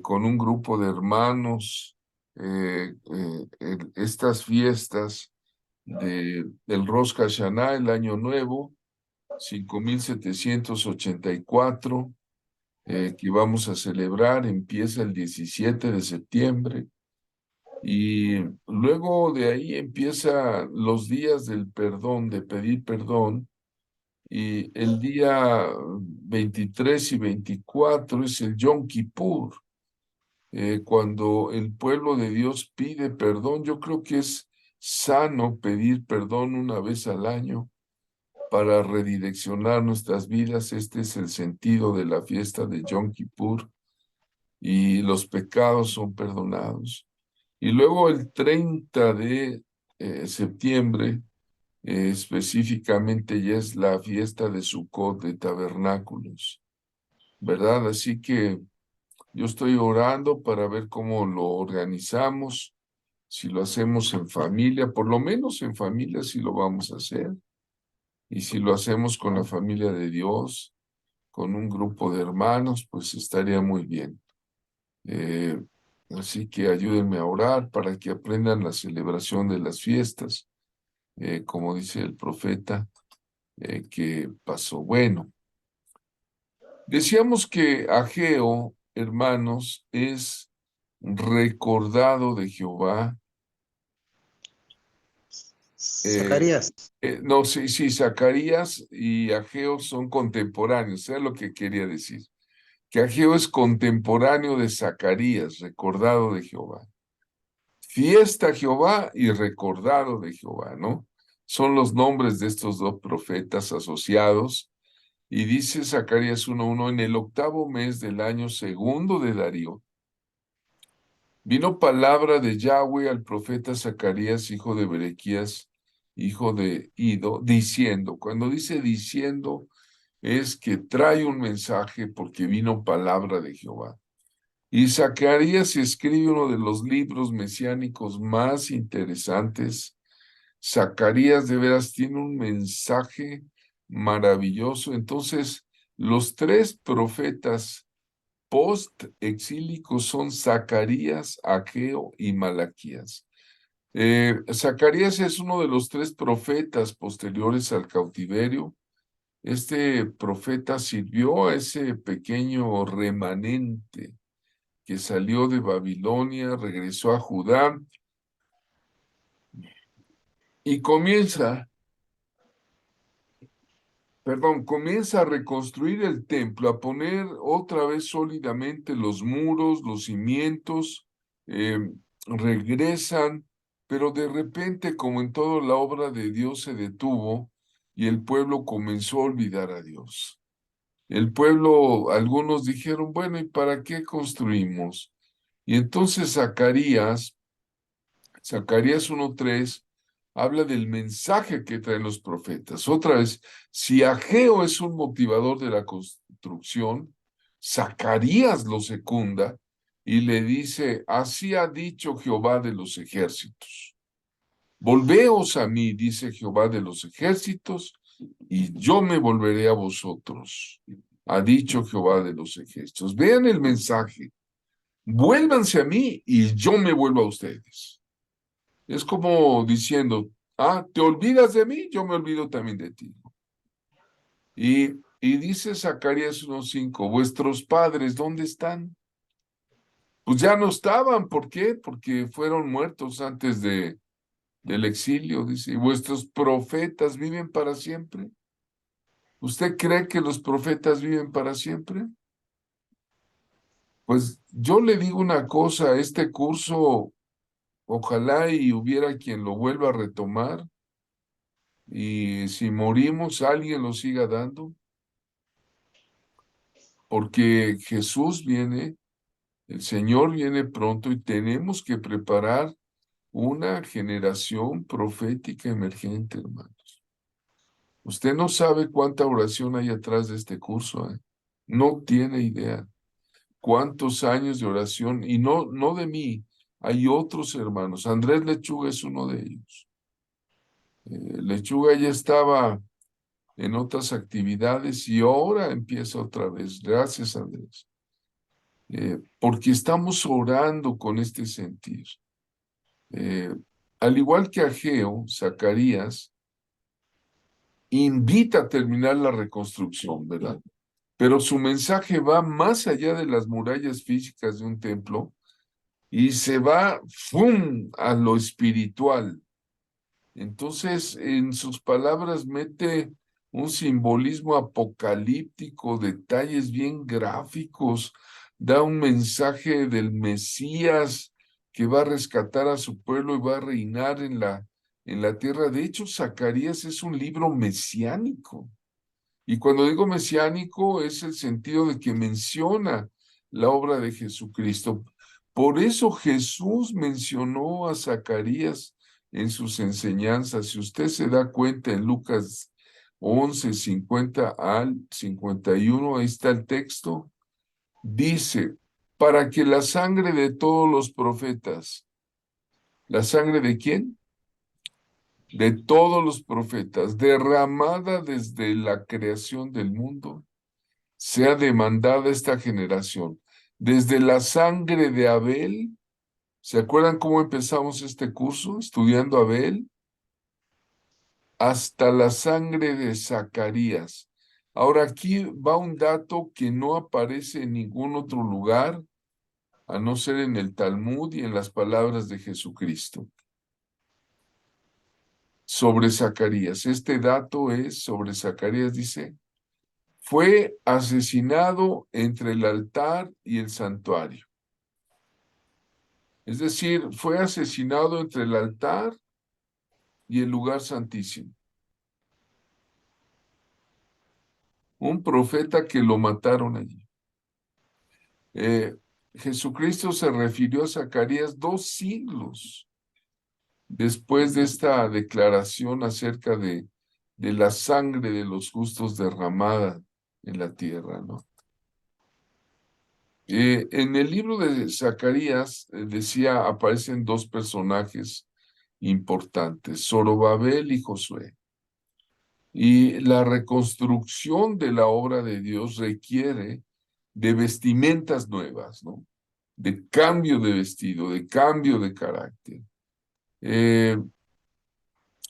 con un grupo de hermanos estas fiestas del Rosh Hashanah, el Año Nuevo, 5784, que vamos a celebrar, empieza el 17 de septiembre. Y luego de ahí empieza los días del perdón, de pedir perdón, y el día 23 y 24 es el Yom Kippur, cuando el pueblo de Dios pide perdón. Yo creo que es sano pedir perdón una vez al año para redireccionar nuestras vidas. Este es el sentido de la fiesta de Yom Kippur y los pecados son perdonados. Y luego el 30 de septiembre específicamente ya es la fiesta de Sucot, de Tabernáculos, ¿verdad? Así que yo estoy orando para ver cómo lo organizamos, si lo hacemos en familia, por lo menos en familia si lo vamos a hacer, y si lo hacemos con la familia de Dios, con un grupo de hermanos, pues estaría muy bien. Eh, Así que ayúdenme a orar para que aprendan la celebración de las fiestas, como dice el profeta, que pasó. Bueno, decíamos que Ageo, hermanos, es recordado de Jehová. eh, Zacarías. no, sí, sí, Zacarías y Ageo son contemporáneos, es lo que quería decir, que Ageo es contemporáneo de Zacarías, recordado de Jehová. Fiesta a Jehová y recordado de Jehová, ¿no? Son los nombres de estos dos profetas asociados. Y dice Zacarías 1:1, en el octavo mes del año segundo de Darío, vino palabra de Yahweh al profeta Zacarías, hijo de Berequías, hijo de Ido, diciendo, cuando dice diciendo, es que trae un mensaje porque vino palabra de Jehová. Y Zacarías escribe uno de los libros mesiánicos más interesantes. Zacarías de veras tiene un mensaje maravilloso. Entonces, los tres profetas post-exílicos son Zacarías, Ageo y Malaquías. Zacarías es uno de los tres profetas posteriores al cautiverio. Este profeta sirvió a ese pequeño remanente que salió de Babilonia, regresó a Judá y comienza a reconstruir el templo, a poner otra vez sólidamente los muros, los cimientos, eh, regresan, pero de repente, como en toda la obra de Dios, se detuvo y el pueblo comenzó a olvidar a Dios. El pueblo, algunos dijeron, bueno, ¿y para qué construimos? Y entonces Zacarías 1:3 habla del mensaje que traen los profetas. Otra vez, si Ageo es un motivador de la construcción, Zacarías lo secunda y le dice, así ha dicho Jehová de los ejércitos. Volveos a mí, dice Jehová de los ejércitos, y yo me volveré a vosotros, ha dicho Jehová de los ejércitos. Vean el mensaje, vuélvanse a mí y yo me vuelvo a ustedes. Es como diciendo, te olvidas de mí, yo me olvido también de ti. Y dice Zacarías 1:5, vuestros padres, ¿dónde están? Pues ya no estaban, ¿por qué? Porque fueron muertos antes del exilio, dice, y vuestros profetas viven para siempre. ¿Usted cree que los profetas viven para siempre? Pues yo le digo una cosa, este curso, ojalá y hubiera quien lo vuelva a retomar. Y si morimos, alguien lo siga dando, porque Jesús viene, el Señor viene pronto y tenemos que preparar una generación profética emergente, hermanos. Usted no sabe cuánta oración hay atrás de este curso, ¿eh? No tiene idea cuántos años de oración, y no de mí, hay otros hermanos. Andrés Lechuga es uno de ellos. Lechuga ya estaba en otras actividades y ahora empieza otra vez. Gracias, Andrés. Porque estamos orando con este sentir. Eh, Al igual que Ageo, Zacarías invita a terminar la reconstrucción, ¿verdad? Pero su mensaje va más allá de las murallas físicas de un templo y se va, ¡fum!, a lo espiritual. Entonces, en sus palabras mete un simbolismo apocalíptico, detalles bien gráficos, da un mensaje del Mesías que va a rescatar a su pueblo y va a reinar en la tierra. De hecho, Zacarías es un libro mesiánico. Y cuando digo mesiánico es el sentido de que menciona la obra de Jesucristo. Por eso Jesús mencionó a Zacarías en sus enseñanzas. Si usted se da cuenta en Lucas 11, 50 al 51, ahí está el texto, dice, para que la sangre de todos los profetas, ¿la sangre de quién? De todos los profetas, derramada desde la creación del mundo, sea demandada esta generación. Desde la sangre de Abel, ¿se acuerdan cómo empezamos este curso? Estudiando a Abel, hasta la sangre de Zacarías. Ahora aquí va un dato que no aparece en ningún otro lugar, a no ser en el Talmud y en las palabras de Jesucristo. Sobre Zacarías, este dato es sobre Zacarías, dice, fue asesinado entre el altar y el santuario. Es decir, fue asesinado entre el altar y el lugar santísimo. Un profeta que lo mataron allí. Jesucristo se refirió a Zacarías 2 siglos después de esta declaración acerca de la sangre de los justos derramada en la tierra, ¿no? En el libro de Zacarías, decía, aparecen dos personajes importantes, Zorobabel y Josué. Y la reconstrucción de la obra de Dios requiere de vestimentas nuevas, ¿no? De cambio de vestido, de cambio de carácter. Eh,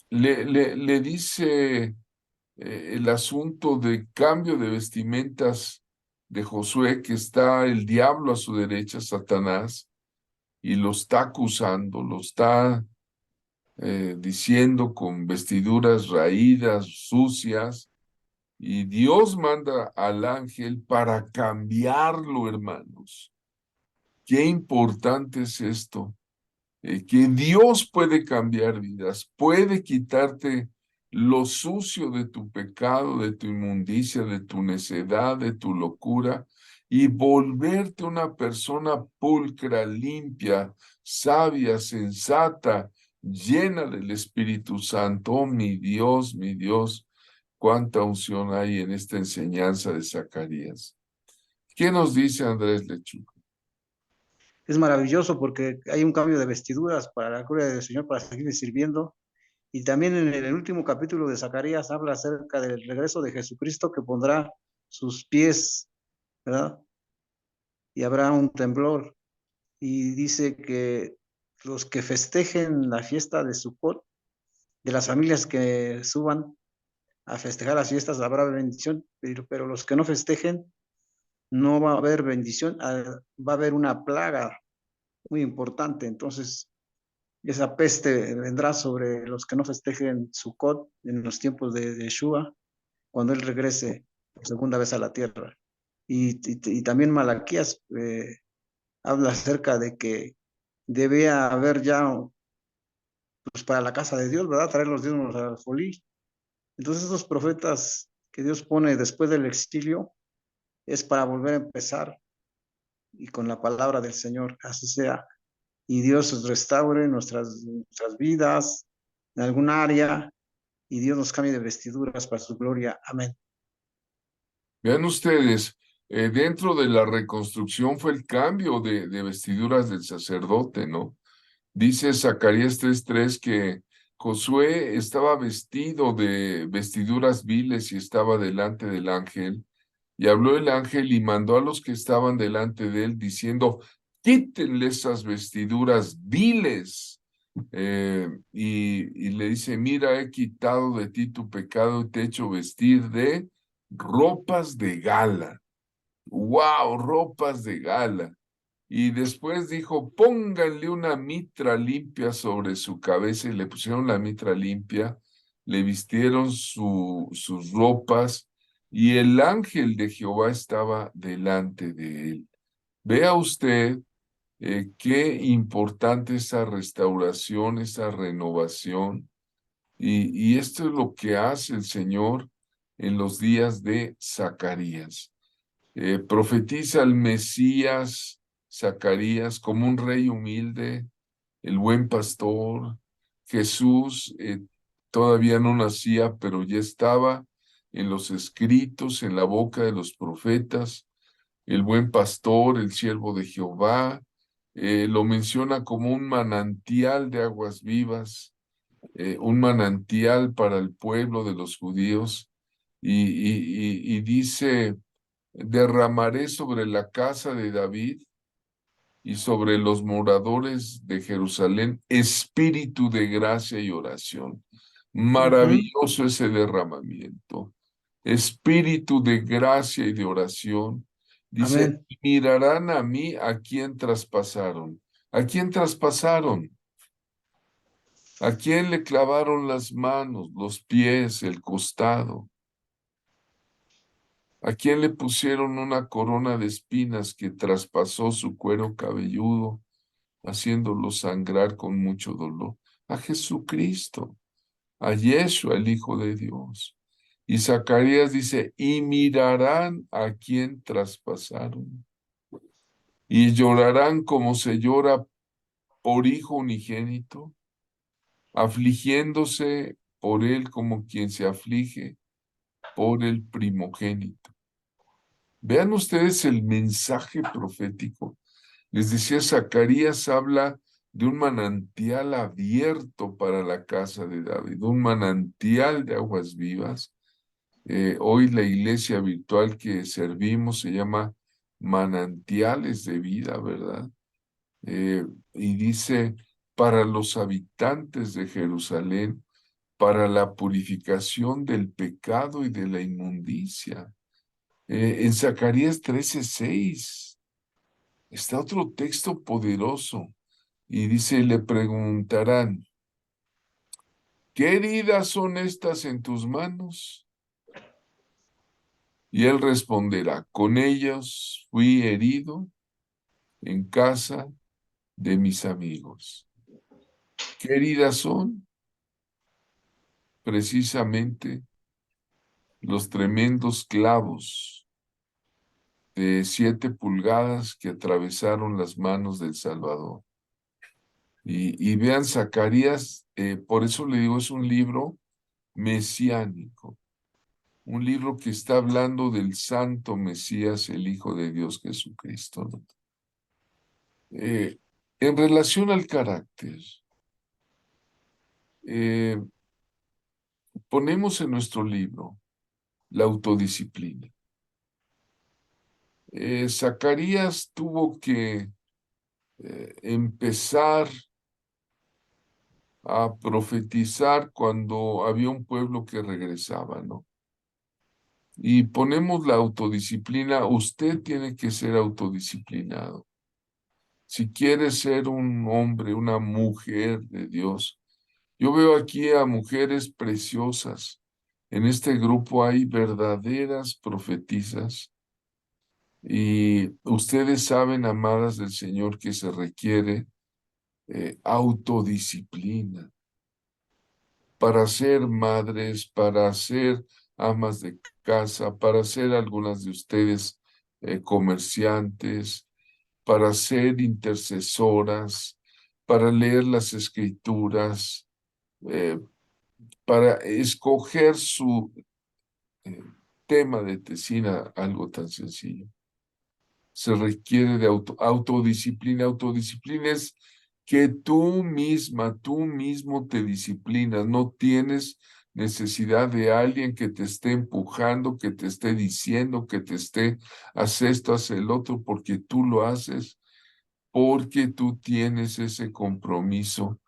le dice el asunto de cambio de vestimentas de Josué, que está el diablo a su derecha, Satanás, y lo está acusando, lo está diciendo con vestiduras raídas, sucias, y Dios manda al ángel para cambiarlo, hermanos. Qué importante es esto, que Dios puede cambiar vidas, puede quitarte lo sucio de tu pecado, de tu inmundicia, de tu necedad, de tu locura, y volverte una persona pulcra, limpia, sabia, sensata, llena del Espíritu Santo. Oh, mi Dios, cuánta unción hay en esta enseñanza de Zacarías. ¿Qué nos dice Andrés Lechuga? Es maravilloso porque hay un cambio de vestiduras para la gloria del Señor, para seguir sirviendo. Y también en el último capítulo de Zacarías habla acerca del regreso de Jesucristo que pondrá sus pies, ¿verdad? Y habrá un temblor. Y dice que los que festejen la fiesta de Sukkot, de las familias que suban a festejar las fiestas, habrá bendición, pero los que no festejen, no va a haber bendición, va a haber una plaga muy importante. Entonces, esa peste vendrá sobre los que no festejen Sukkot en los tiempos de Yeshua, cuando Él regrese por segunda vez a la tierra. Y también Malaquías habla acerca de que debía haber ya, pues para la casa de Dios, ¿verdad? Traer los diezmos al alfolí. Entonces, esos profetas que Dios pone después del exilio es para volver a empezar y con la palabra del Señor, así sea. Y Dios restaure nuestras vidas en algún área y Dios nos cambie de vestiduras para su gloria. Amén. Vean ustedes, dentro de la reconstrucción fue el cambio de vestiduras del sacerdote, ¿no? Dice Zacarías 3:3 que Josué estaba vestido de vestiduras viles y estaba delante del ángel. Y habló el ángel y mandó a los que estaban delante de él diciendo, quítenle esas vestiduras viles. Y le dice, mira, he quitado de ti tu pecado y te he hecho vestir de ropas de gala. ¡Wow! Ropas de gala. Y después dijo, pónganle una mitra limpia sobre su cabeza, y le pusieron la mitra limpia, le vistieron sus ropas, y el ángel de Jehová estaba delante de él. Vea usted qué importante esa restauración, esa renovación, y esto es lo que hace el Señor en los días de Zacarías. Profetiza al Mesías Zacarías como un rey humilde, el buen pastor, Jesús todavía no nacía, pero ya estaba en los escritos, en la boca de los profetas, el buen pastor, el siervo de Jehová, lo menciona como un manantial de aguas vivas, un manantial para el pueblo de los judíos, y dice, derramaré sobre la casa de David y sobre los moradores de Jerusalén espíritu de gracia y oración. Ujú. Maravilloso ese derramamiento. Espíritu de gracia y de oración. Dice, Amén. mirarán a mí a quien traspasaron. ¿A quién traspasaron? ¿A quién le clavaron las manos, los pies, el costado? ¿A quién le pusieron una corona de espinas que traspasó su cuero cabelludo, haciéndolo sangrar con mucho dolor? A Jesucristo, a Yeshua, el Hijo de Dios. Y Zacarías dice, y mirarán a quien traspasaron, y llorarán como se llora por hijo unigénito, afligiéndose por él como quien se aflige por el primogénito. Vean ustedes el mensaje profético. Les decía, Zacarías habla de un manantial abierto para la casa de David, un manantial de aguas vivas. Hoy la iglesia virtual que servimos se llama Manantiales de Vida, ¿verdad? Y dice, para los habitantes de Jerusalén, para la purificación del pecado y de la inmundicia. En Zacarías 13:6 está otro texto poderoso y dice, le preguntarán, ¿qué heridas son estas en tus manos? Y él responderá, con ellos fui herido en casa de mis amigos. ¿Qué heridas son? Precisamente los tremendos clavos de 7 pulgadas que atravesaron las manos del Salvador. Y vean, Zacarías, por eso le digo, es un libro mesiánico, un libro que está hablando del santo Mesías, el Hijo de Dios Jesucristo, ¿no? En relación al carácter, eh, ponemos en nuestro libro la autodisciplina. Zacarías tuvo que empezar a profetizar cuando había un pueblo que regresaba, ¿no? Y ponemos la autodisciplina, usted tiene que ser autodisciplinado. Si quiere ser un hombre, una mujer de Dios, yo veo aquí a mujeres preciosas. En este grupo hay verdaderas profetisas y ustedes saben, amadas del Señor, que se requiere autodisciplina para ser madres, para ser amas de casa, para ser algunas de ustedes comerciantes, para ser intercesoras, para leer las escrituras, eh, para escoger su eh, tema de tesina, algo tan sencillo. Se requiere de autodisciplina. Autodisciplina es que tú misma, tú mismo te disciplinas. No tienes necesidad de alguien que te esté empujando, que te esté diciendo, que te esté, haz esto, haz el otro, porque tú lo haces, porque tú tienes ese compromiso,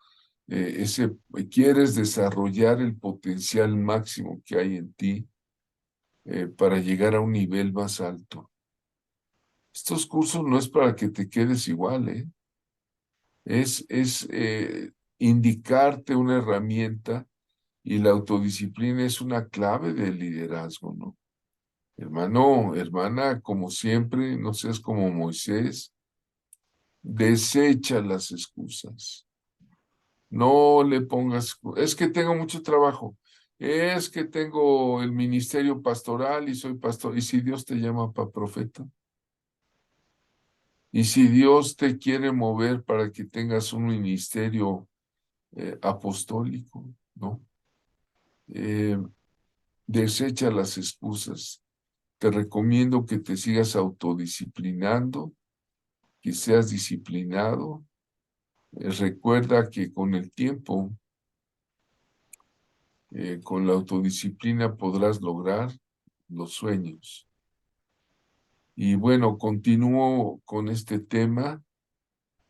quieres desarrollar el potencial máximo que hay en ti para llegar a un nivel más alto. Estos cursos no es para que te quedes igual, ¿eh? Es indicarte una herramienta y la autodisciplina es una clave del liderazgo, ¿no? Hermano, hermana, como siempre, no seas como Moisés, desecha las excusas. No le pongas, es que tengo mucho trabajo, es que tengo el ministerio pastoral y soy pastor. ¿Y si Dios te llama para profeta? Y si Dios te quiere mover para que tengas un ministerio apostólico, ¿no? Eh, Desecha las excusas. Te recomiendo que te sigas autodisciplinando, que seas disciplinado. Recuerda que con el tiempo, con la autodisciplina podrás lograr los sueños. Y bueno, continúo con este tema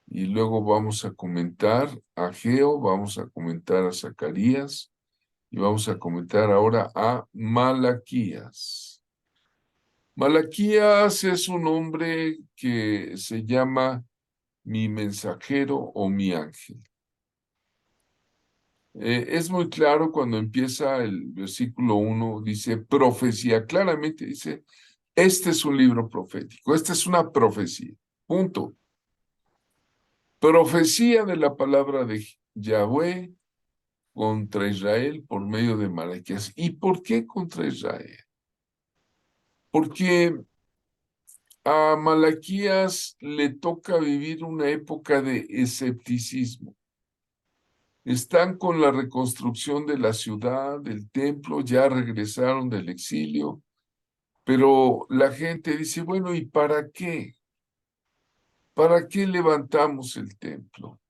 y luego vamos a comentar a Ageo, vamos a comentar a Zacarías y vamos a comentar ahora a Malaquías. Malaquías es un hombre que se llama mi mensajero o mi ángel. Es muy claro cuando empieza el versículo 1, dice profecía, claramente dice, este es un libro profético, esta es una profecía, punto. Profecía de la palabra de Yahweh contra Israel por medio de Malaquías. ¿Y por qué contra Israel? Porque a Malaquías le toca vivir una época de escepticismo. Están con la reconstrucción de la ciudad, del templo, ya regresaron del exilio, pero la gente dice, bueno, ¿y para qué? ¿Para qué levantamos el templo?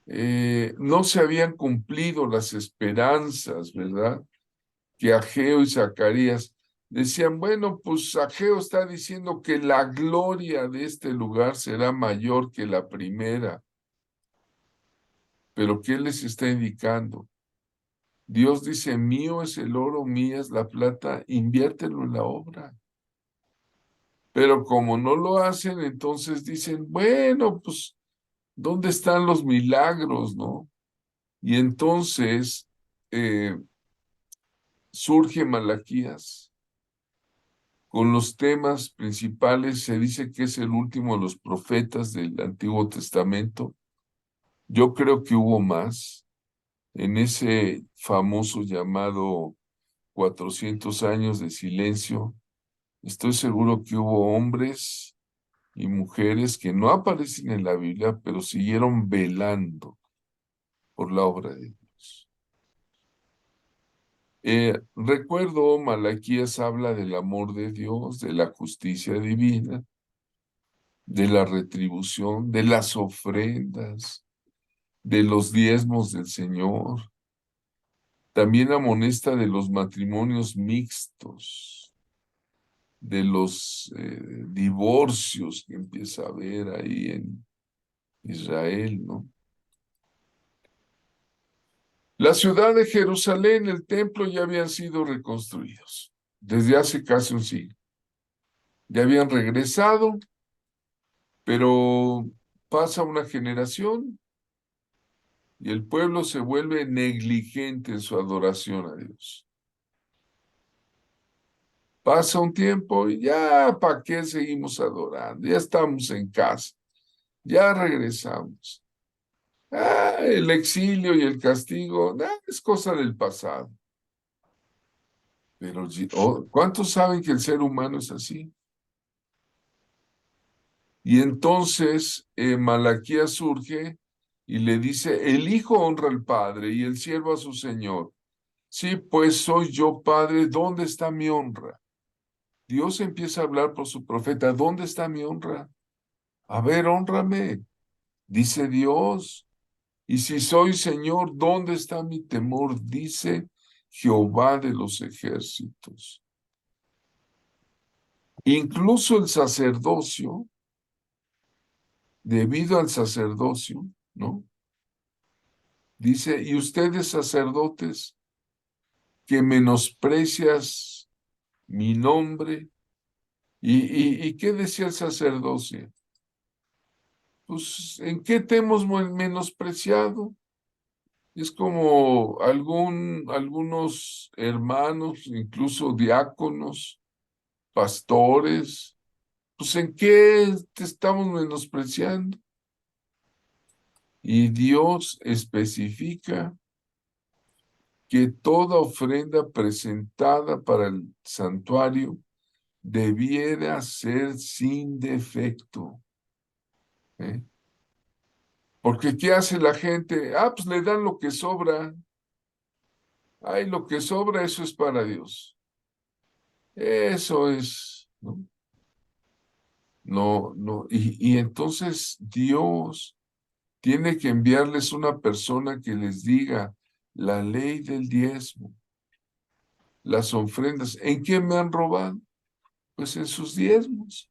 No se habían cumplido las esperanzas, ¿verdad? Que Ageo y Zacarías decían, bueno, pues Ageo está diciendo que la gloria de este lugar será mayor que la primera, pero ¿qué les está indicando? Dios dice, mío es el oro, mía es la plata, inviértelo en la obra. Pero como no lo hacen, entonces dicen, bueno, pues, ¿dónde están los milagros, no? Y entonces surge Malaquías con los temas principales. Se dice que es el último de los profetas del Antiguo Testamento. Yo creo que hubo más en ese famoso llamado 400 años de silencio. Estoy seguro que hubo hombres y mujeres que no aparecen en la Biblia, pero siguieron velando por la obra de Dios. Recuerdo, Malaquías habla del amor de Dios, de la justicia divina, de la retribución, de las ofrendas, de los diezmos del Señor. También amonesta de los matrimonios mixtos, de los divorcios que empieza a haber ahí en Israel, ¿no? La ciudad de Jerusalén, el templo ya habían sido reconstruidos desde hace casi un siglo. Ya habían regresado, pero pasa una generación y el pueblo se vuelve negligente en su adoración a Dios. Pasa un tiempo y ya, ¿para qué seguimos adorando? Ya estamos en casa, ya regresamos. El exilio y el castigo, es cosa del pasado. Pero, ¿cuántos saben que el ser humano es así? Y entonces Malaquías surge y le dice, el hijo honra al padre y el siervo a su señor. Sí, pues soy yo padre, ¿dónde está mi honra? Dios empieza a hablar por su profeta, ¿dónde está mi honra? A ver, hónrame, dice Dios. Y si soy Señor, ¿dónde está mi temor? Dice Jehová de los ejércitos. Incluso el sacerdocio, debido al sacerdocio, ¿no? Dice, y ustedes sacerdotes, que menosprecias mi nombre. ¿Y qué decía el sacerdocio? Pues, ¿en qué te hemos menospreciado? Es como algunos hermanos, incluso diáconos, pastores, pues ¿en qué te estamos menospreciando? Y Dios especifica que toda ofrenda presentada para el santuario debiera ser sin defecto. ¿eh? Porque ¿qué hace la gente? Ah, pues le dan lo que sobra. Ay, lo que sobra, eso es para Dios. Eso es, ¿no? No, no. Y entonces Dios tiene que enviarles una persona que les diga la ley del diezmo, las ofrendas. ¿En qué me han robado? Pues en sus diezmos.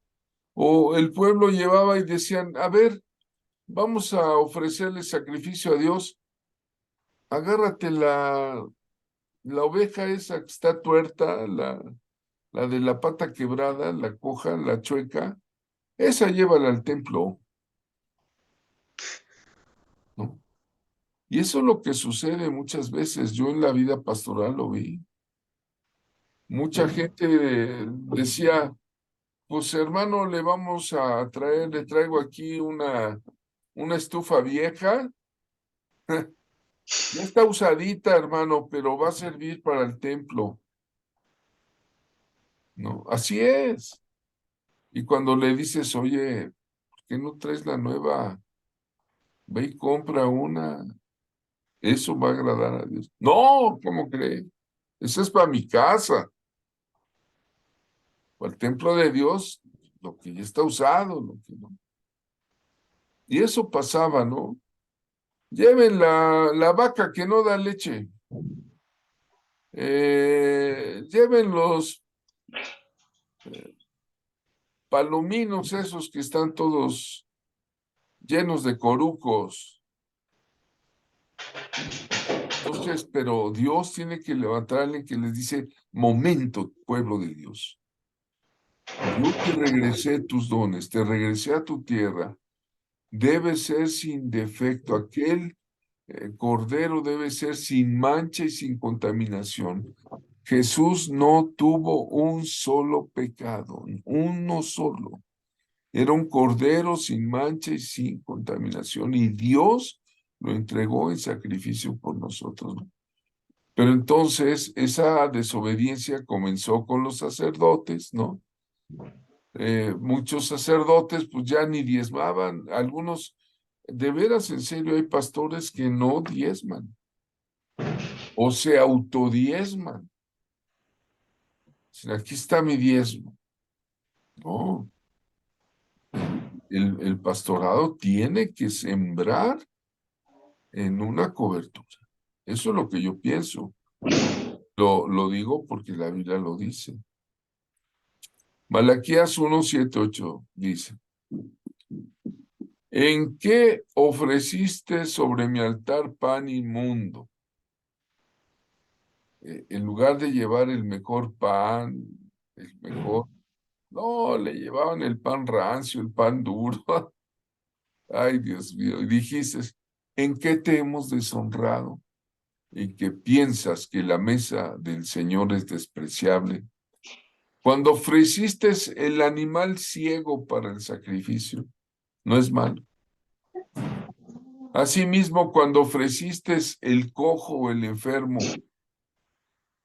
O el pueblo llevaba y decían, a ver, vamos a ofrecerle sacrificio a Dios. Agárrate la oveja esa que está tuerta, la de la pata quebrada, la coja, la chueca, esa llévala al templo, ¿no? Y eso es lo que sucede muchas veces. Yo en la vida pastoral lo vi. Mucha gente decía, pues hermano, le vamos a traer, le traigo aquí una estufa vieja. Ya está usadita, hermano, pero va a servir para el templo, ¿no? Así es. Y cuando le dices, oye, ¿por qué no traes la nueva? Ve y compra una. Eso va a agradar a Dios. No, ¿cómo cree? Eso es para mi casa, para el templo de Dios, lo que ya está usado, lo que no. Y eso pasaba, ¿no? Lleven la vaca que no da leche. Lleven los palominos esos que están todos llenos de corucos. Entonces, pero Dios tiene que levantarle que les dice, momento, pueblo de Dios. Yo te regresé tus dones, te regresé a tu tierra. Debe ser sin defecto. Aquel cordero debe ser sin mancha y sin contaminación. Jesús no tuvo un solo pecado, uno solo. Era un cordero sin mancha y sin contaminación. Y Dios lo entregó en sacrificio por nosotros. Pero entonces esa desobediencia comenzó con los sacerdotes, ¿no? Muchos sacerdotes pues ya ni diezmaban, algunos, de veras, en serio, hay pastores que no diezman o se autodiezman. Dicen, aquí está mi diezmo. No, el pastorado tiene que sembrar en una cobertura. Eso es lo que yo pienso. Lo digo porque la Biblia lo dice. Malaquías 1:7-8 dice, ¿en qué ofreciste sobre mi altar pan inmundo? En lugar de llevar el mejor pan, el mejor, no, le llevaban el pan rancio, el pan duro. Ay, Dios mío. Y dijiste, ¿en qué te hemos deshonrado? ¿Y que piensas que la mesa del Señor es despreciable? Cuando ofreciste el animal ciego para el sacrificio, no es malo. Asimismo, cuando ofreciste el cojo o el enfermo,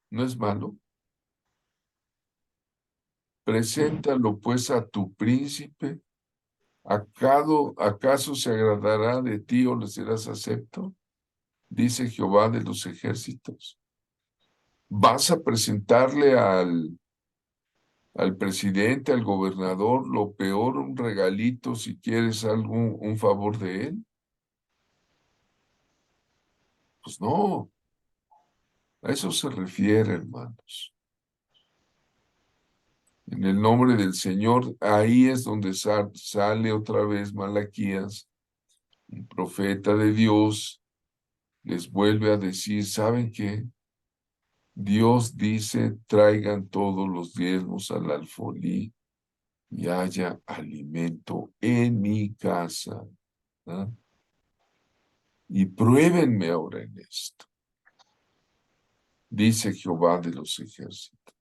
no es malo. Preséntalo pues a tu príncipe. ¿Acaso se agradará de ti o le serás acepto? Dice Jehová de los ejércitos. ¿Vas a presentarle al presidente, al gobernador, lo peor, un regalito si quieres un favor de él? Pues no, a eso se refiere, hermanos. En el nombre del Señor, ahí es donde sale otra vez Malaquías, un profeta de Dios, les vuelve a decir, ¿saben qué? Dios dice, traigan todos los diezmos al alfolí y haya alimento en mi casa. ¿Ah? Y pruébenme ahora en esto, dice Jehová de los ejércitos.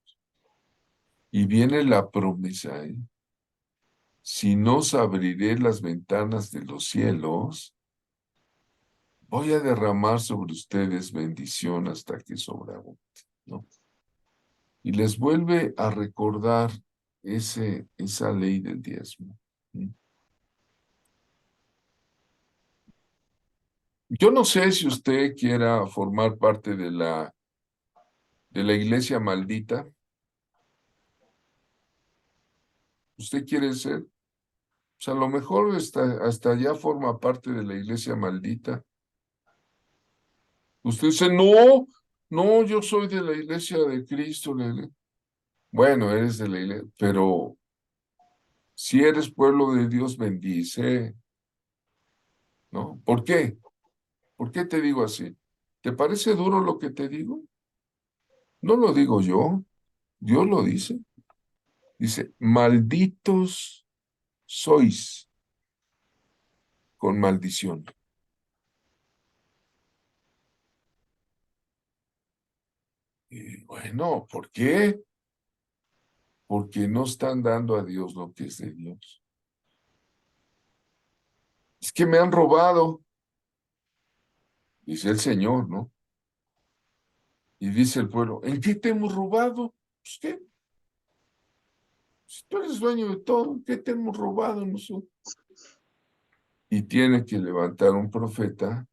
Y viene la promesa, ¿eh? Si no os abriré las ventanas de los cielos, voy a derramar sobre ustedes bendición hasta que sobreabunde, ¿no? Y les vuelve a recordar esa ley del diezmo. ¿Mm? Yo no sé si usted quiera formar parte de la iglesia maldita. ¿Usted quiere ser? Pues a lo mejor hasta ya forma parte de la iglesia maldita. Usted dice, no, no, yo soy de la iglesia de Cristo. Bueno, eres de la iglesia, pero si eres pueblo de Dios, bendice, ¿no? ¿Por qué? ¿Por qué te digo así? ¿Te parece duro lo que te digo? No lo digo yo, Dios lo dice. Dice, malditos sois con maldición. Y bueno, ¿por qué? Porque no están dando a Dios lo que es de Dios. Es que me han robado, dice el Señor, ¿no? Y dice el pueblo, ¿en qué te hemos robado? Pues qué, si tú eres dueño de todo, ¿en qué te hemos robado nosotros? Y tiene que levantar un profeta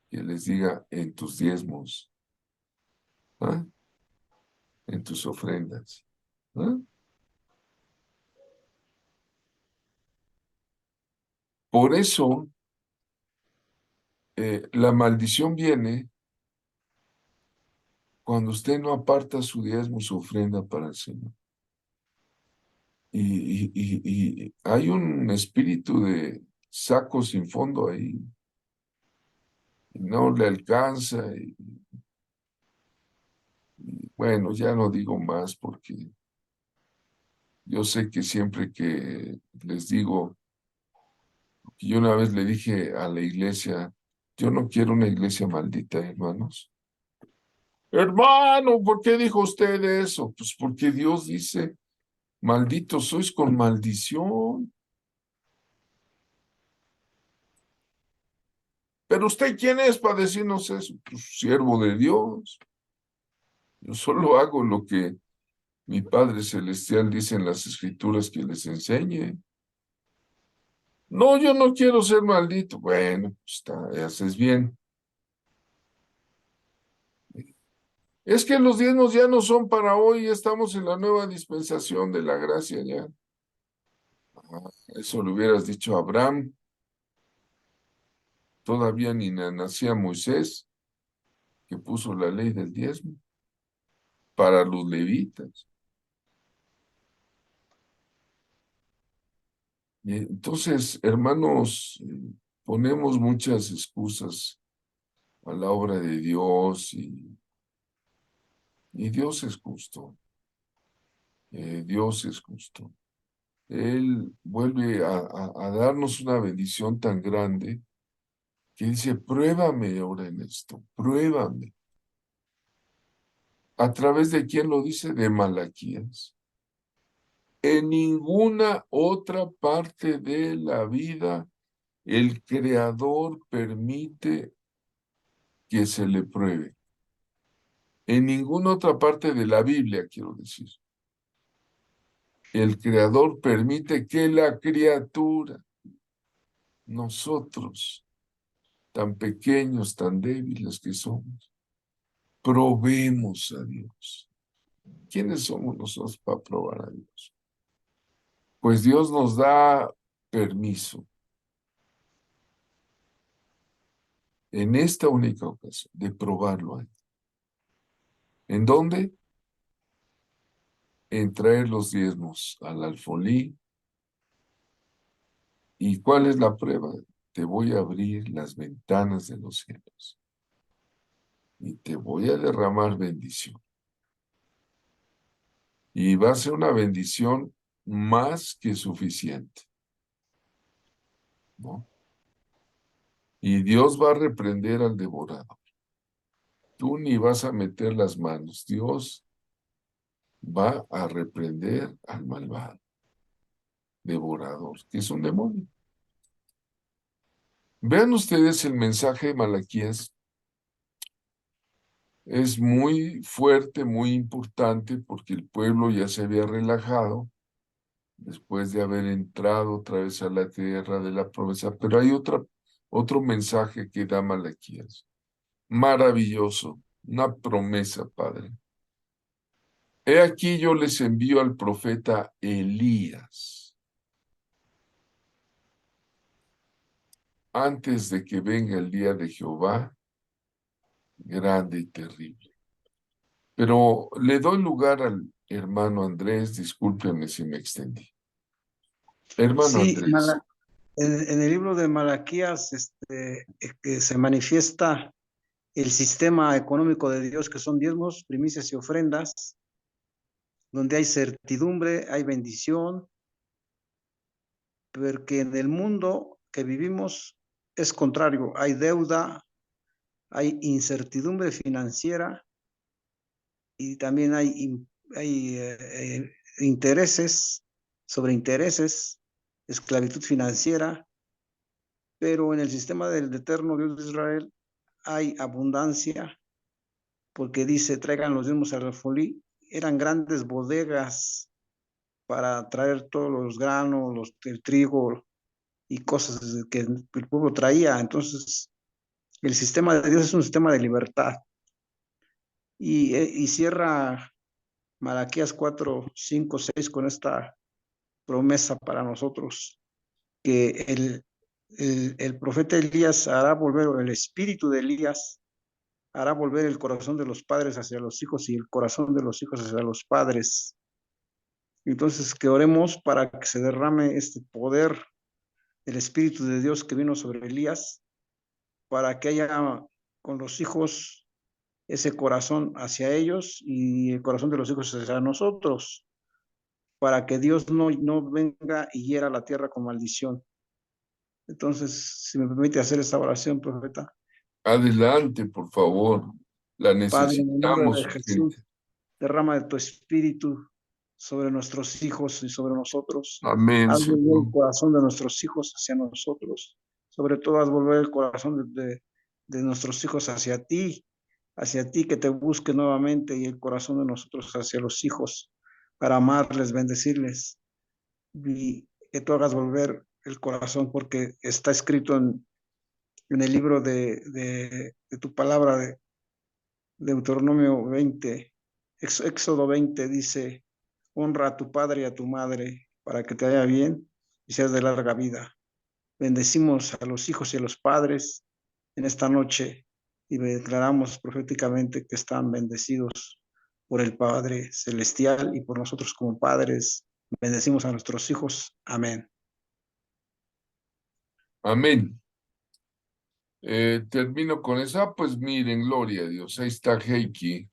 que les diga en tus diezmos, ¿ah? En tus ofrendas. ¿Ah? Por eso la maldición viene cuando usted no aparta su diezmo, su ofrenda para el Señor. Y hay un espíritu de saco sin fondo ahí, y no le alcanza. Bueno, ya no digo más porque yo sé que siempre que les digo, que yo una vez le dije a la iglesia, yo no quiero una iglesia maldita, hermanos. Hermano, ¿por qué dijo usted eso? Pues porque Dios dice, malditos sois con maldición. Pero usted, ¿quién es para decirnos eso? Pues siervo de Dios. Yo solo hago lo que mi Padre Celestial dice en las Escrituras que les enseñe. No, yo no quiero ser maldito. Bueno, pues está, haces bien. Es que los diezmos ya no son para hoy, ya estamos en la nueva dispensación de la gracia ya. Ah, eso le hubieras dicho a Abraham, todavía ni nacía Moisés, que puso la ley del diezmo para los levitas. Y entonces, hermanos, ponemos muchas excusas a la obra de Dios y Dios es justo, Dios es justo. Él vuelve a darnos una bendición tan grande que dice, pruébame ahora en esto, pruébame. ¿A través de quién lo dice? De Malaquías. En ninguna otra parte de la vida el Creador permite que se le pruebe. En ninguna otra parte de la Biblia, quiero decir. El Creador permite que la criatura, nosotros, tan pequeños, tan débiles que somos, probemos a Dios. ¿Quiénes somos nosotros para probar a Dios? Pues Dios nos da permiso en esta única ocasión de probarlo a Él. ¿En dónde? En traer los diezmos al alfolí. ¿Y cuál es la prueba? Te voy a abrir las ventanas de los cielos y te voy a derramar bendición. Y va a ser una bendición más que suficiente, ¿no? Y Dios va a reprender al devorador. Tú ni vas a meter las manos. Dios va a reprender al malvado, devorador, que es un demonio. Vean ustedes el mensaje de Malaquías. Es muy fuerte, muy importante, porque el pueblo ya se había relajado después de haber entrado otra vez a la tierra de la promesa. Pero hay otra Otro mensaje que da Malaquías. Maravilloso, una promesa, Padre. He aquí yo les envío al profeta Elías antes de que venga el día de Jehová, grande y terrible. Pero le doy lugar al hermano Andrés, discúlpeme si me extendí. Hermano Sí, Andrés, en el libro de Malaquías que se manifiesta el sistema económico de Dios, que son diezmos, primicias y ofrendas, donde hay certidumbre, hay bendición, porque en el mundo que vivimos es contrario, hay deuda, hay incertidumbre financiera y también hay intereses sobre intereses, esclavitud financiera, pero en el sistema del eterno Dios de Israel hay abundancia, porque dice, traigan los diezmos al alfolí, eran grandes bodegas para traer todos los granos, el trigo y cosas que el pueblo traía. Entonces, el sistema de Dios es un sistema de libertad. Y cierra Malaquías 4, 5, 6 con esta promesa para nosotros, que el profeta Elías hará volver, el espíritu de Elías hará volver el corazón de los padres hacia los hijos y el corazón de los hijos hacia los padres. Entonces, que oremos para que se derrame este poder del Espíritu de Dios que vino sobre Elías, para que haya con los hijos ese corazón hacia ellos y el corazón de los hijos hacia nosotros, para que Dios no venga y hiera la tierra con maldición. Entonces, si me permite hacer esta oración, profeta. adelante, por favor. La Padre, en el nombre necesitamos de Jesús, urgente. derrama de tu espíritu sobre nuestros hijos y sobre nosotros. Amén, Haz volver Señor. el corazón de nuestros hijos hacia nosotros. Sobre todo, haz volver el corazón de nuestros hijos hacia ti que te busque nuevamente y el corazón de nosotros hacia los hijos para amarles, bendecirles y que tú hagas volver el corazón porque está escrito en el libro de tu palabra de Deuteronomio 20, Éxodo 20 dice, honra a tu padre y a tu madre para que te vaya bien y seas de larga vida. Bendecimos a los hijos y a los padres en esta noche y declaramos proféticamente que están bendecidos por el Padre Celestial y por nosotros como padres. Bendecimos a nuestros hijos. Amén. Amén. Termino con eso. Pues miren, gloria a Dios. Ahí está Heiki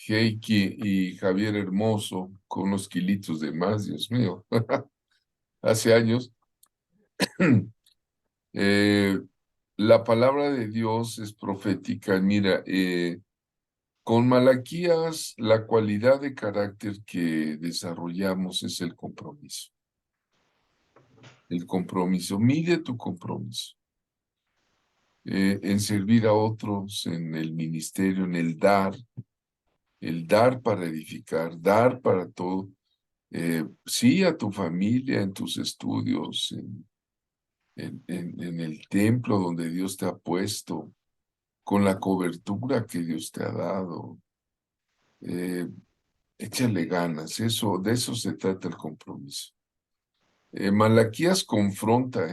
y Javier Hermoso con unos kilitos de más, Dios mío. Hace años. Eh, la palabra de Dios es profética. Mira, con Malaquías, la cualidad de carácter que desarrollamos es el compromiso. El compromiso. Mide tu compromiso. En servir a otros, en el ministerio, en el dar para edificar, dar para todo. Sí, a tu familia, en tus estudios, en el templo donde Dios te ha puesto, con la cobertura que Dios te ha dado. Eh, Échale ganas, eso, de eso se trata el compromiso. Malaquías confronta,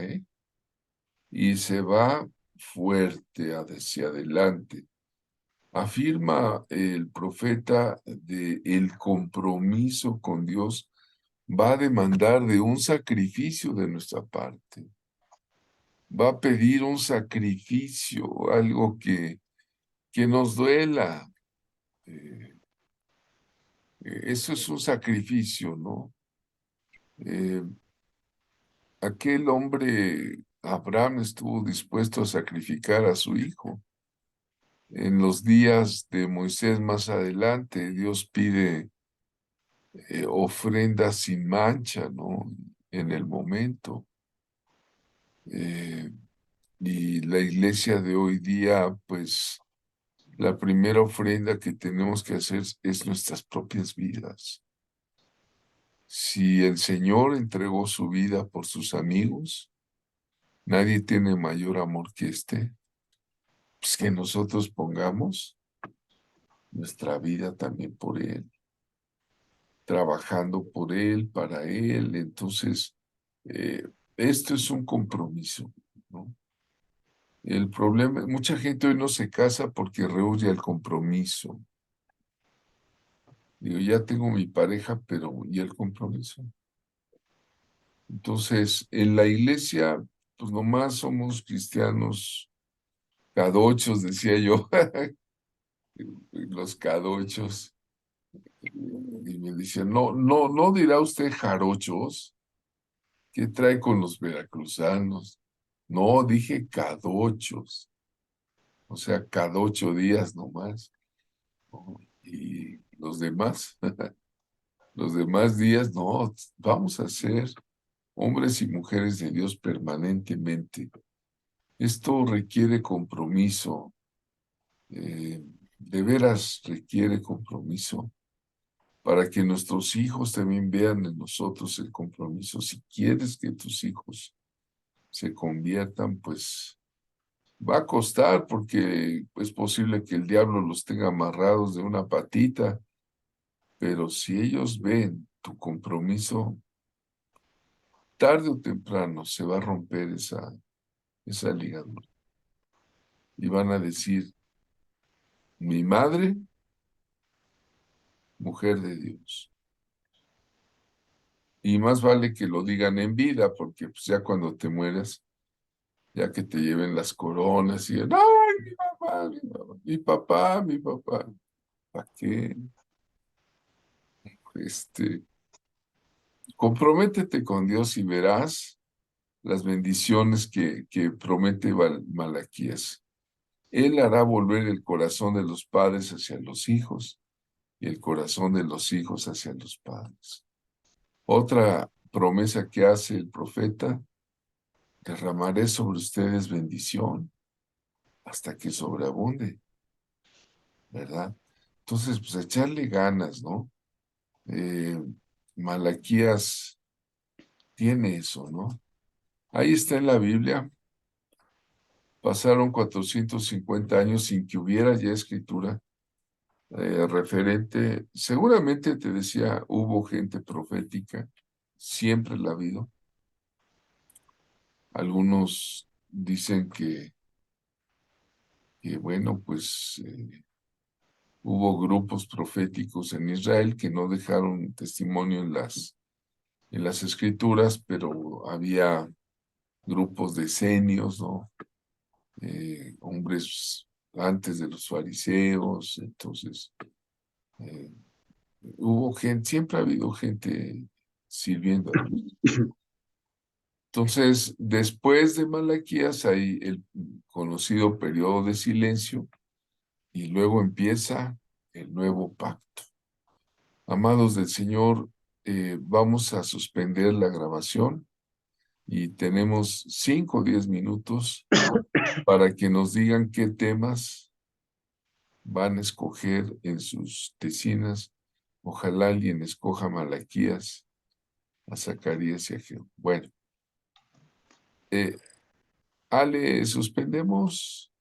y se va fuerte hacia adelante. Afirma el profeta de el compromiso con Dios va a demandar de un sacrificio de nuestra parte. Va a pedir un sacrificio, algo que nos duela. Eh, Eso es un sacrificio, ¿no? Eh, Aquel hombre, Abraham, estuvo dispuesto a sacrificar a su hijo. En los días de Moisés más adelante, Dios pide ofrenda sin mancha, ¿no? En el momento. Eh, y la iglesia de hoy día, pues, la primera ofrenda que tenemos que hacer es nuestras propias vidas. Si el Señor entregó su vida por sus amigos, Nadie tiene mayor amor que este, pues que nosotros pongamos nuestra vida también por Él, trabajando por Él, para Él. Entonces, eh, esto es un compromiso, ¿no? El problema, mucha gente hoy no se casa porque rehúye el compromiso. Digo, ya tengo mi pareja, pero ¿y el compromiso? Entonces, en la iglesia, pues nomás somos cristianos cadochos, decía yo, los cadochos. Y me dicen, no dirá usted jarochos, ¿qué trae con los veracruzanos? No, dije cadochos, o sea, cada 8 días nomás, ¿no? Y los demás, los demás días, no, vamos a ser hombres y mujeres de Dios permanentemente. Esto requiere compromiso, de veras requiere compromiso para que nuestros hijos también vean en nosotros el compromiso. Si quieres que tus hijos se conviertan, pues va a costar porque es posible que el diablo los tenga amarrados de una patita, pero si ellos ven tu compromiso, tarde o temprano se va a romper esa ligadura y van a decir, mi madre, mujer de Dios. Y más vale que lo digan en vida, porque pues ya cuando te mueras, ya que te lleven las coronas y, ay, mi mamá, mi mamá, mi papá, mi papá. ¿Para qué? Este, comprométete con Dios y verás las bendiciones que promete Malaquías. Él hará volver el corazón de los padres hacia los hijos y el corazón de los hijos hacia los padres. Otra promesa que hace el profeta, derramaré sobre ustedes bendición hasta que sobreabunde, ¿verdad? Entonces, pues echarle ganas, ¿no? Eh, Malaquías tiene eso, ¿no? Ahí está en la Biblia. Pasaron 450 años sin que hubiera ya escritura referente. Seguramente te decía, hubo gente profética, siempre la ha habido. Algunos dicen que bueno, pues hubo grupos proféticos en Israel que no dejaron testimonio en las escrituras, pero había grupos de senios, ¿no? Hombres antes de los fariseos, entonces eh, hubo gente, siempre ha habido gente sirviendo a Dios. Entonces, después de Malaquías hay el conocido periodo de silencio y luego empieza el nuevo pacto. Amados del Señor, vamos a suspender la grabación y tenemos 5 o 10 minutos para que nos digan qué temas van a escoger en sus tecinas. Ojalá alguien escoja a Malaquías, a Zacarías y a Jehová. Bueno, Ale, suspendemos.